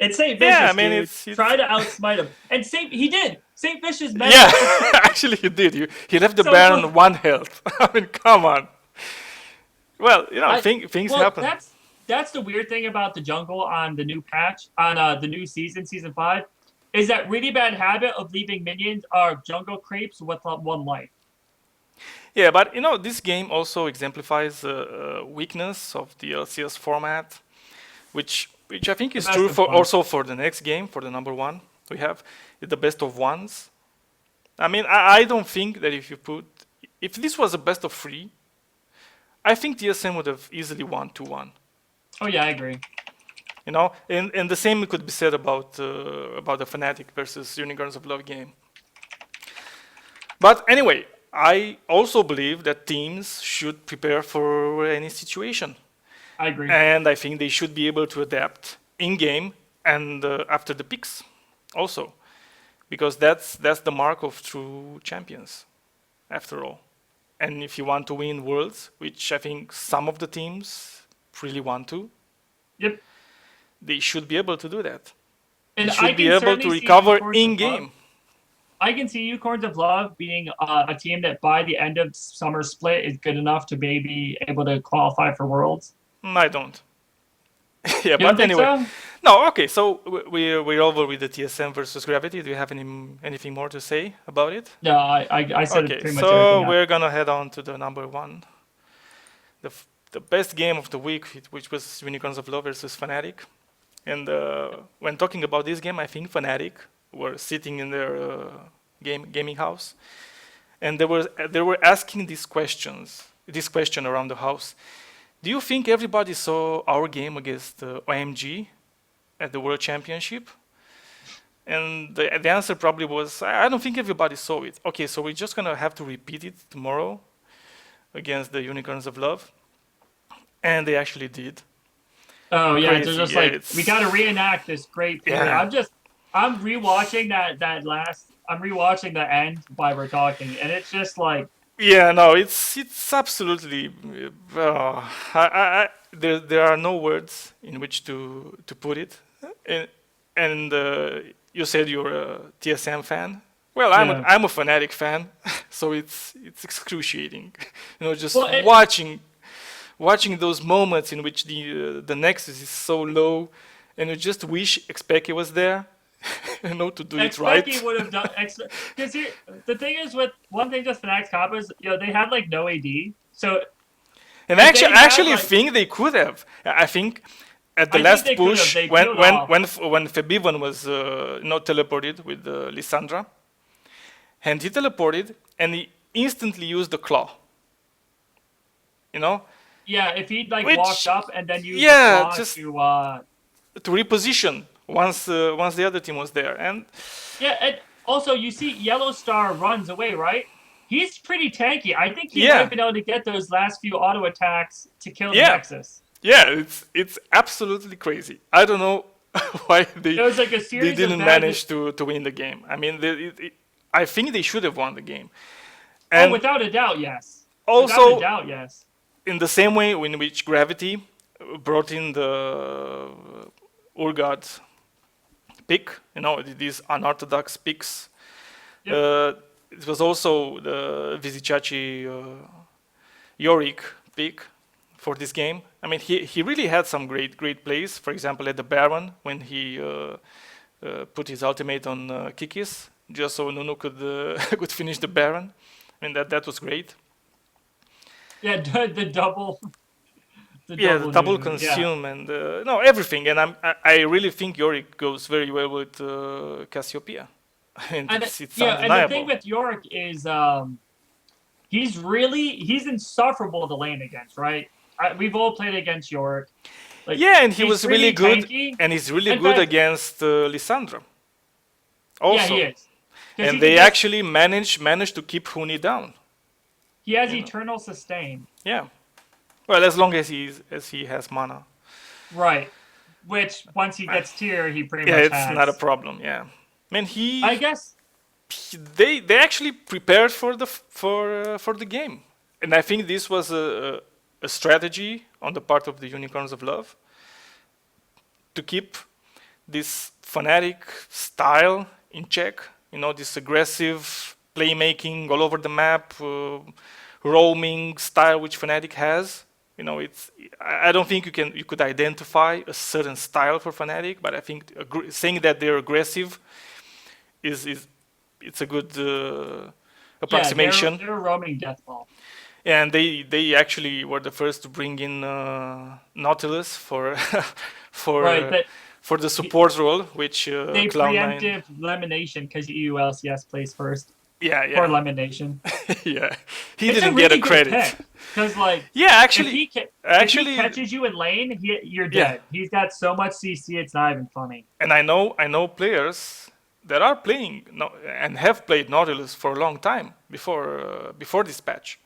it's Saint Vicious. Yeah, I mean, dude. it's- Try to outsmite him, and he did. Saint Vicious. Yeah, actually he did. He left the So- Baron so- 1 health. I mean, come on. Well, things well, happen. That's the weird thing about the jungle on the new patch on the new season 5, is that really bad habit of leaving minions or jungle creeps with 1 life. Yeah, but this game also exemplifies a weakness of the LCS format, which I think is The true best of one. also for the next game, for the number 1 we have, the best of ones. I mean, I don't think that if this was a best of 3, I think TSM would have easily won 2-1. Oh yeah, I agree. And the same could be said about the Fnatic versus Unicorns of Love game. But anyway, I also believe that teams should prepare for any situation. I agree. And I think they should be able to adapt in-game and after the picks also. Because that's the mark of true champions, after all. And if you want to win Worlds, which I think some of the teams really want to, Yep. they should be able to do that. And They I should be can able certainly to see recover Unicorns of in-game. Love. I can see Unicorns of Love being a team that by the end of summer split is good enough to maybe able to qualify for Worlds. I don't. Yeah, You don't but think anyway. so? No, okay, so we're over with the TSM versus Gravity. Do you have anything more to say about it? No, I said Okay, pretty much so everything. we're gonna head on to the number 1. The best game of the week, which was Unicorns of Love versus Fnatic. And when talking about this game, I think Fnatic were sitting in their gaming house, and they were asking this question around the house. Do you think everybody saw our game against OMG at the World Championship? And the answer probably was, I don't think everybody saw it. Okay, so we're just gonna have to repeat it tomorrow against the Unicorns of Love. And they actually did. Oh yeah, they're Crazy. just Yeah, like we got to it's reenact this great period. yeah. I'm rewatching I'm rewatching the end while we're talking, and it's just like Yeah, no, it's absolutely. There are no words in which to put it. And you said you're a TSM fan. Well, yeah. I'm a fanatic fan, so it's excruciating. Just Well, watching those moments in which the nexus is so low, and you just wish Expeke was there, to do it right. Expecting would have done because the thing is with one thing with Fnatic's comp is they had like no AD, so And if actually, they I had actually like think they could have. I think at the I think last they could have push, they killed off. when Febivan was teleported with Lissandra, and he teleported and he instantly used the claw. You know, Yeah, if he'd like walked which up and then used the yeah, claw just to to reposition once the other team was there. And yeah, and also you see Yellow Star runs away, right? He's pretty tanky. I think he would have yeah, been able to get those last few auto attacks to kill the yeah, Nexus. yeah, it's absolutely crazy. I don't know why It was like a they series of didn't bad. manage to win the game. I mean, I think they should have won the game. Oh, And without a doubt, yes. Without a also, doubt, yes. in the same way in which Gravity brought in the Urgot pick, these unorthodox picks, Yep. it was also the Vizicachi Yorick pick for this game. I mean, he really had some great plays. For example, at the Baron when he put his ultimate on Kikis, just so Nunu could could finish the Baron. I mean that was great. Yeah, the double, the Yeah, the double double Nunu. Yeah, consume and no everything, and I really think Yorick goes very well with Cassiopeia, and and it's yeah, and the thing undeniable. with Yorick is he's insufferable to lane against, right? We've all played against Yorick. Like Yeah, and he he's was really pretty good, tanky. and he's really In good fact, against Lissandra yeah, he also, is because he and can they just actually managed to keep Huni down. he has You know, eternal sustain, yeah. Well, as long as he has mana. right? Which once he gets tier, he pretty Yeah, much it's not a has. problem. Yeah, man, I guess they actually prepared for the game, and I think this was a strategy on the part of the Unicorns of Love to keep this fanatic style in check. This aggressive playmaking all over the map, roaming style which Fnatic has. It's I don't think you could identify a certain style for Fnatic, but I think saying that they're aggressive is it's a good yeah, approximation. they're roaming deathball. And they actually were the first to bring in Nautilus for Right, for but for the he, support role, which they Cloud9. preemptive Lemonation because EU LCS plays first Yeah, for yeah, Lemonation. yeah. He It's a didn't get a really good credit. pick because like Yeah, if actually, if he actually, catches you in lane, you're yeah. dead. He's got so much CC, it's not even funny. And I know players that are playing and have played Nautilus for a long time before this patch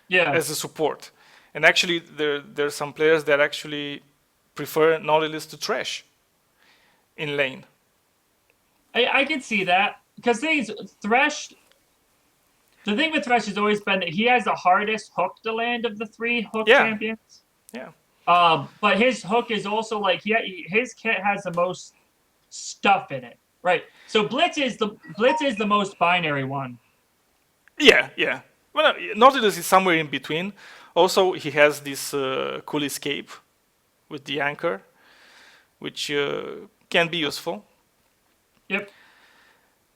Yeah, as a support. And actually, there's some players that actually prefer Nautilus to Trash in lane. I can see that because things Thresh. The thing with Thresh has always been that he has the hardest hook to land of the three hook Yeah, champions. yeah. But his hook is also like his kit has the most stuff in it, right? So Blitz is the most binary one. Yeah, yeah. Well, Nautilus is somewhere in between. Also, he has this cool escape with the anchor, which can be useful. Yep.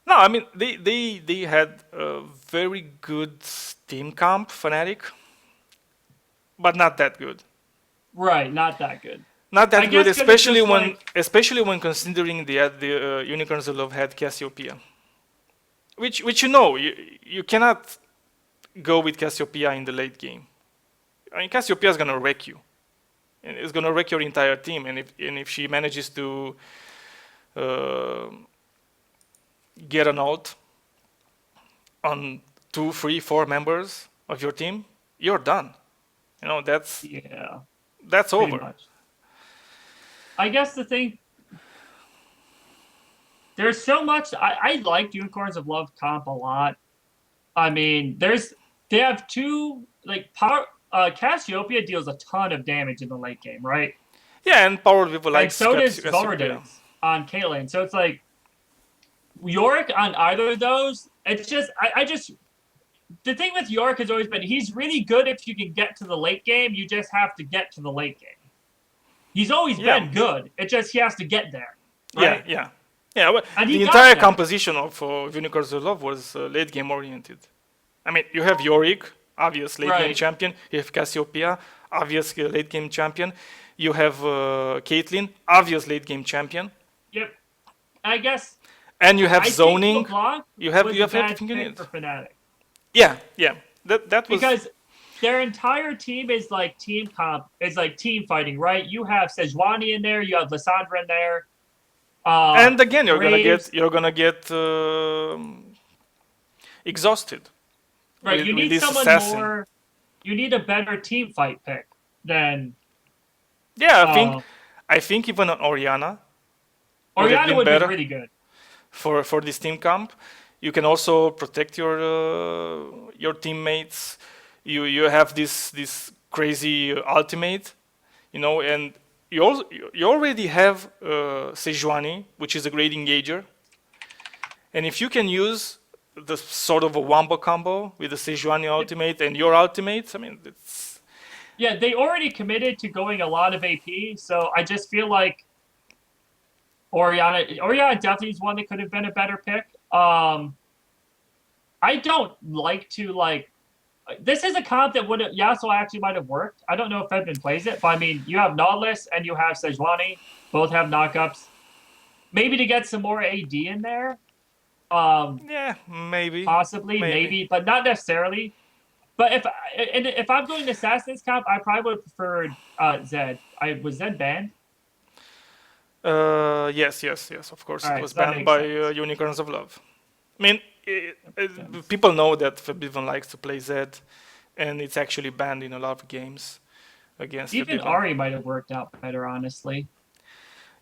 No, I mean they had a very good team comp, Fnatic, but not that good. Right, not that good. Not I that good, guess 'cause it's just especially when considering the Unicorns of Love had Cassiopeia, which you cannot go with Cassiopeia in the late game. I mean, Cassiopeia is gonna wreck you, and it's gonna wreck your entire team. And if she manages to uh, get an ult on 2, 3, 4 members of your team, you're done. That's yeah, that's pretty over. much. I guess the thing there's so much. I like Unicorns of Love comp a lot. I mean, they have two like power. Cassiopeia deals a ton of damage in the late game, right? Yeah, and Power Vivo And likes so does Cassiopeia. Vardas on Caitlyn. So it's like Yorick on either of those. It's just I just the thing with Yorick has always been he's really good if you can get to the late game. You just have to get to the late game. He's always Yeah. been good. It just he has to get there. Yeah, Right? yeah. Yeah, well, And the he got entire there. composition of Unicorns of Love was late game oriented. I mean, you have Yorick, obvious late game Right. champion. You have Cassiopeia, obvious late game champion. You have Caitlyn, obvious late game champion. Yep. I guess And you have I zoning. think LeBlanc You have was you a have bad everything you pick need. for Fnatic. Yeah, yeah. That was Because their entire team is like team comp, is like team fighting, right? You have Sejuani in there, you have Lissandra in there. and again Graves. you're gonna get exhausted. Right, with- you with need this someone assassin. more. You need a better team fight pick than Yeah, uh, I think even an Oriana would have Oriana been would better be really good. for this team camp. You can also protect your teammates. You have this crazy ultimate, and you already have Sejuani, which is a great engager. And if you can use the sort of a wombo combo with the Sejuani ultimate and your ultimate, I mean, it's Yeah, they already committed to going a lot of AP, so I just feel like Oriana definitely is one that could have been a better pick. I don't like to like. This is a comp that would have Yasuo actually might have worked. I don't know if Edmund plays it, but I mean, you have Nautilus and you have Sejuani, both have knockups. Maybe to get some more AD in there, yeah, possibly, maybe, but not necessarily. But if I'm going to Assassin's comp, I probably would have preferred Zed. Was Zed banned? yes, of course, All it right, was so that banned makes by sense. Unicorns of Love. I mean, people know that Fabivan likes to play Zed, and it's actually banned in a lot of games against Even Fabivan. Ari might have worked out better, honestly.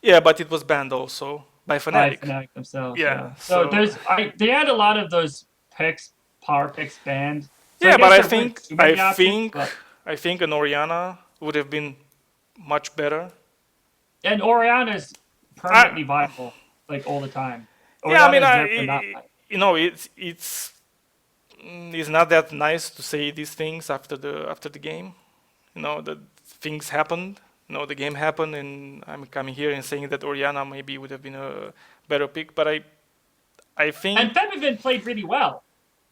Yeah, but it was banned also by By Fnatic. Fnatic themselves. Yeah, So so- they had a lot of those power picks banned. So Yeah, but guess I there think weren't too many I options, think but- I think an Oriana would have been much better. and Oriana's permanently viable, like all the time. Yeah, I mean, Oriana's never not viable. it's not that nice to say these things after the game. That things happened. The game happened, and I'm coming here and saying that Oriana maybe would have been a better pick. But I think, And Febiven played really well.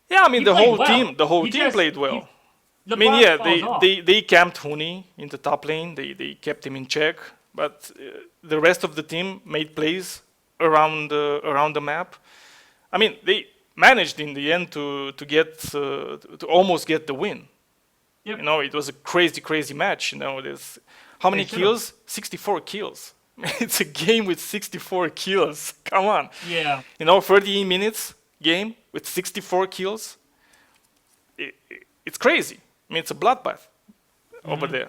yeah, I mean he the played whole well. team, the whole He team just- played well. The I mean, box yeah, falls off. they camped Huni in the top lane. They kept him in check, but the rest of the team made plays around the map. I mean, they managed in the end to almost get the win. Yep. It was a crazy match. There's how many should've. kills? 64 kills. It's a game with 64 kills. Come on. Yeah. 30 minutes game with 64 kills. It's crazy. I mean, it's a bloodbath over there.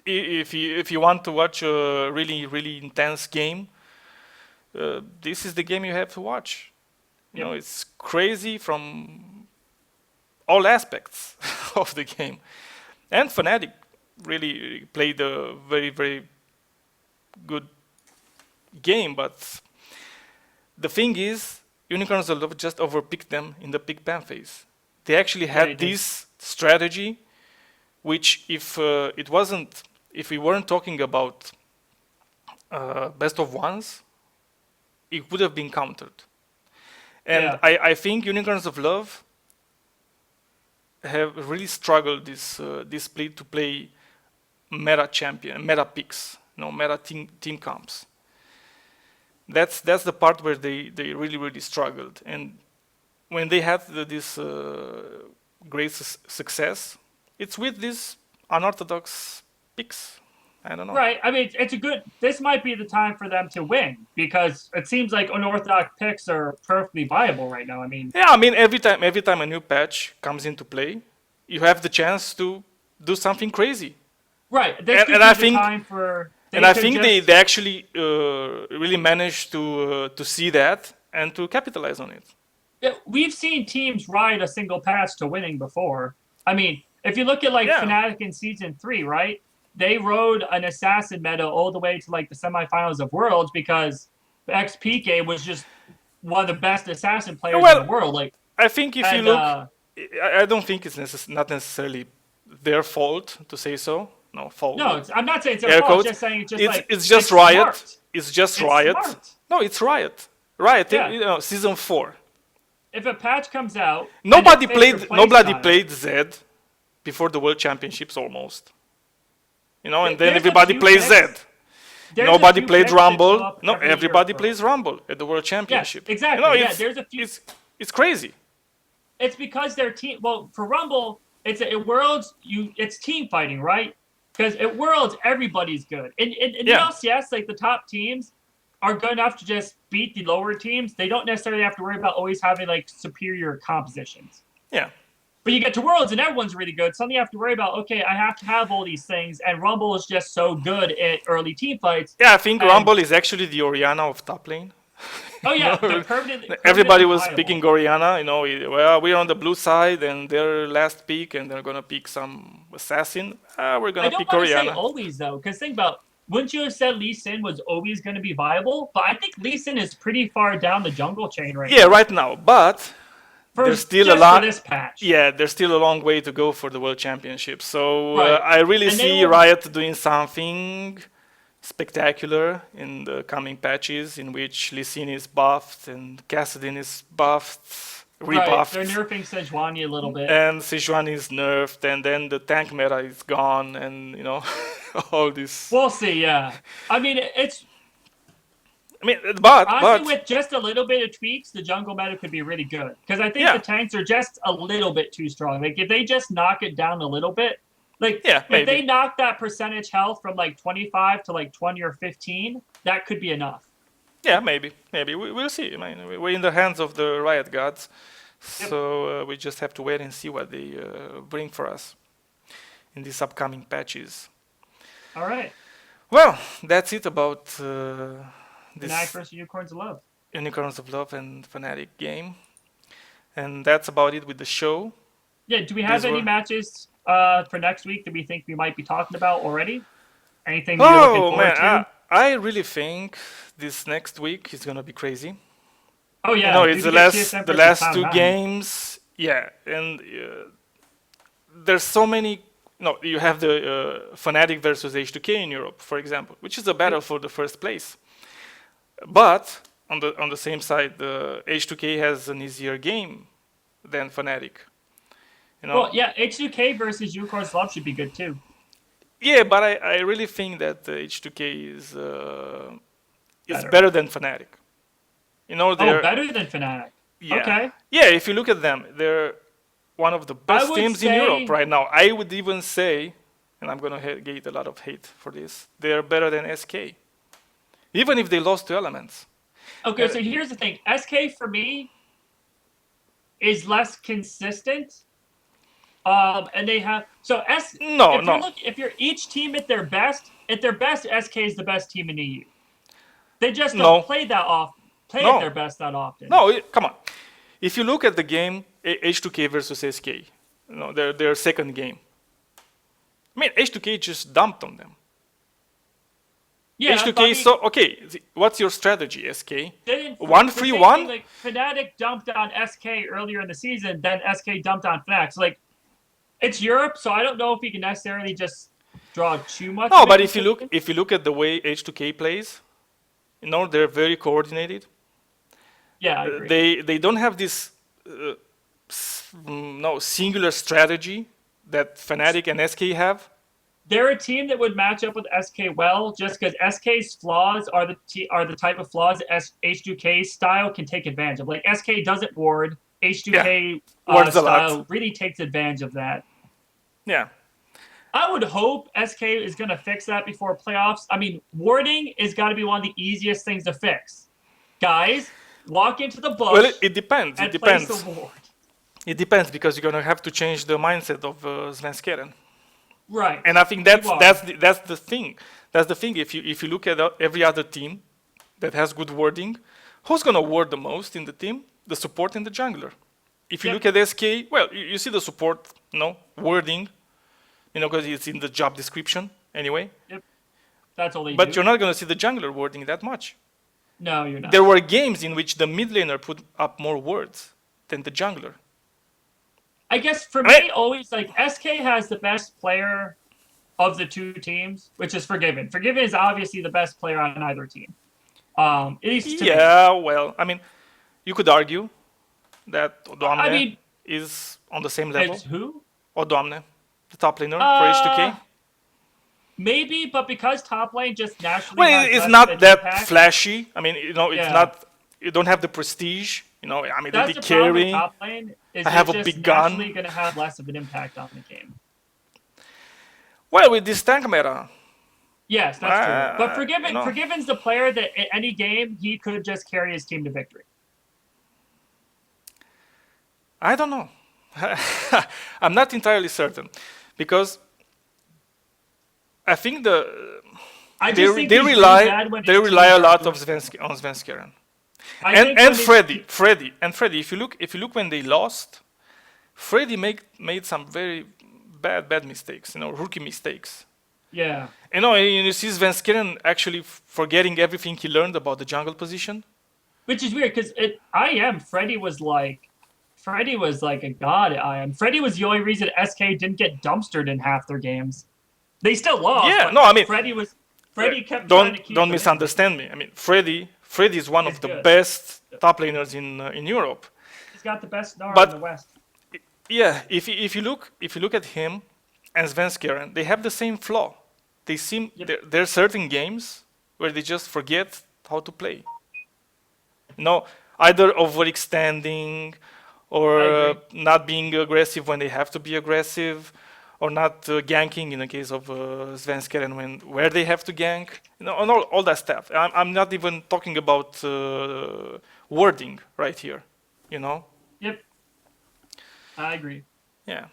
If you want to watch a really intense game, this is the game you have to watch. It's crazy from all aspects of the game. And Fnatic really played a very good game, but the thing is, Unicorns of Love just overpicked them in the pick ban phase. They actually they had did. this strategy, which if we weren't talking about best of ones, it would have been countered. And Yeah. I think Unicorns of Love have really struggled this split to play meta picks, meta team comps. That's the part where they really struggled. And when they had this great success, it's with these unorthodox picks. I don't know. Right. I mean, it's a good. This might be the time for them to win because it seems like unorthodox picks are perfectly viable right now. I mean, Yeah, I mean every time a new patch comes into play, you have the chance to do something crazy. right. This And- could and be I the think- time for And I think they actually really managed to see that and to capitalize on it. Yeah, we've seen teams ride a single pass to winning before. I mean, if you look at like Fnatic in season 3, right? They rode an assassin meta all the way to like the semifinals of Worlds because XPK was just one of the best assassin players in the world. Like, I think if you look, I don't think it's not necessarily their fault to say so. No fault. No, I'm not saying it's their fault. I'm just saying it's just Riot. Smart. It's just Riot. Smart. No, it's Riot. Riot. Yeah. You know, season 4. If a patch comes out, nobody played Zed before the World Championships almost. You know, and then everybody plays Zed. Nobody played Rumble. No, everybody plays Rumble at the World Championship. Yes, exactly. You know, there's a few. It's crazy. It's because their team. Well, for Rumble, it's at Worlds. It's team fighting, right? Because at Worlds, everybody's good. In the LCS, like the top teams are good enough to just beat the lower teams. They don't necessarily have to worry about always having like superior compositions. Yeah. But you get to Worlds and everyone's really good. Suddenly you have to worry about, okay, I have to have all these things. And Rumble is just so good at early team fights. Yeah, I think Rumble is actually the Oriana of top lane. Oh, yeah. They're permanently everybody was viable. picking Oriana. You know, well, we're on the blue side and their last pick and they're going to pick some assassin. We're going to pick Oriana. I don't want to say always, though. Because think about, wouldn't you have said Lee Sin was always going to be viable? But I think Lee Sin is pretty far down the jungle chain right now. Yeah, right now. But there's still a lot. This patch. Yeah, there's still a long way to go for the World Championship. So I really see Riot doing something spectacular in the coming patches, in which Lee Sin is buffed and Kassadin is buffed, rebuffed. They're nerfing Sejuani a little bit. And Sejuani is nerfed, and then the tank meta is gone, and you know, all this. We'll see. Yeah, I mean it's. But honestly, with just a little bit of tweaks, the jungle meta could be really good. Because I think the tanks are just a little bit too strong. Like, if they just knock it down a little bit, like, if they knock that percentage health from, like, 25 to, like, 20 or 15, that could be enough. Yeah, maybe. We'll see. I mean, we're in the hands of the Riot gods. So we just have to wait and see what they bring for us in these upcoming patches. All right. Well, that's it about... this Fnatic vs. Unicorns of Love. Unicorns of Love and Fnatic game. And that's about it with the show. Yeah, do we have any matches for next week that we think we might be talking about already? Anything you're looking forward to? I really think this next week is going to be crazy. Oh, yeah. You know, it's the last two games. Yeah, and there's so many... No, you have the Fnatic versus H2K in Europe, for example, which is a battle for the first place. But on the same side, the H2K has an easier game than Fnatic. You know? Well, yeah, H2K versus Unicorns Love should be good too. Yeah, but I really think that H2K is better than Fnatic. You know, better than Fnatic. Yeah. Okay. Yeah, if you look at them, they're one of the best teams in Europe right now. I would even say, and I'm gonna get a lot of hate for this, they're better than SK. Even if they lost to Elements. Okay, so here's the thing. SK, for me, is less consistent. And they have... So, if you're each team at their best, SK is the best team in EU. They just don't play that often. At their best that often. No, come on. If you look at the game, H2K versus SK, you know, their second game. I mean, H2K just dumped on them. Yeah, H2K, okay, what's your strategy, SK? 1-3-1? Like, Fnatic dumped on SK earlier in the season, then SK dumped on Fnatic. So, like, it's Europe, so I don't know if you can necessarily just draw too much. No, but if you look at the way H2K plays, you know, they're very coordinated. Yeah, I agree. They don't have this singular strategy that Fnatic and SK have. They're a team that would match up with SK well, just because SK's flaws are the type of flaws that H2K's style can take advantage of. Like, SK doesn't ward, H2K style really takes advantage of that. Yeah. I would hope SK is going to fix that before playoffs. I mean, warding is got to be one of the easiest things to fix. Guys, walk into the bush. Well, it depends. It depends. It depends, because you're going to have to change the mindset of Svenskeren. Right. And I think You are. that's the thing. That's the thing. If you look at every other team that has good wording, who's gonna word the most in the team? The support and the jungler. If you Yep. look at SK, well, you see the support, wording, because it's in the job description anyway. Yep. That's all they But do. you're not gonna see the jungler wording that much. No, you're not. There were games in which the mid laner put up more words than the jungler. I guess for Right. me, always like SK has the best player of the two teams, which is Forgiven. Forgiven is obviously the best player on either team. At least to me. Yeah, well, I mean, you could argue that I Odomne mean, is on the same level. it's who? Odomne, the top laner for H2K. Maybe, but because top lane just naturally Well, has it's less of not an that impact, flashy. I mean, it's Yeah. not. You don't have the prestige. I mean, that's the the problem with carry. top lane is I have it's a just big gun. naturally going to have less of an impact on the game. Well, with this tank meta, Yes, that's true. But no. Forgiven's the player that in any game he could just carry his team to victory. I don't know. I'm not entirely certain because I think I they just think they he's really rely bad when they his rely a teams lot aren't of doing on Svenskeren. I And think and when Freddy. If you look when they lost, Freddy made some very bad mistakes. Rookie mistakes. Yeah. You see Svenskeren actually forgetting everything he learned about the jungle position. Which is weird because Freddy was like a god at IM. Freddy was the only reason SK didn't get dumpstered in half their games. They still lost. Yeah, but no, I mean, Freddy kept trying to keep don't them in. misunderstand me. I mean, Freddy is one He's of the good. best top laners in Europe. He's got the best Gnar But- in the West. Yeah, if you look at him and Svenskeren, they have the same flaw. They seem there are certain games where they just forget how to play. Either overextending or not being aggressive when they have to be aggressive, or not ganking in the case of Svenskeren where they have to gank. And all that stuff. I'm not even talking about wording right here. Yep. I agree. Yeah.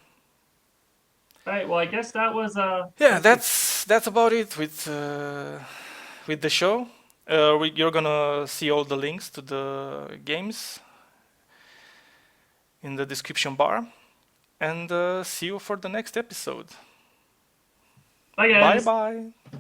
All right. Well, I guess that was Yeah, that's about it with the show. You're gonna see all the links to the games in the description bar, and see you for the next episode. Bye, guys. Bye bye.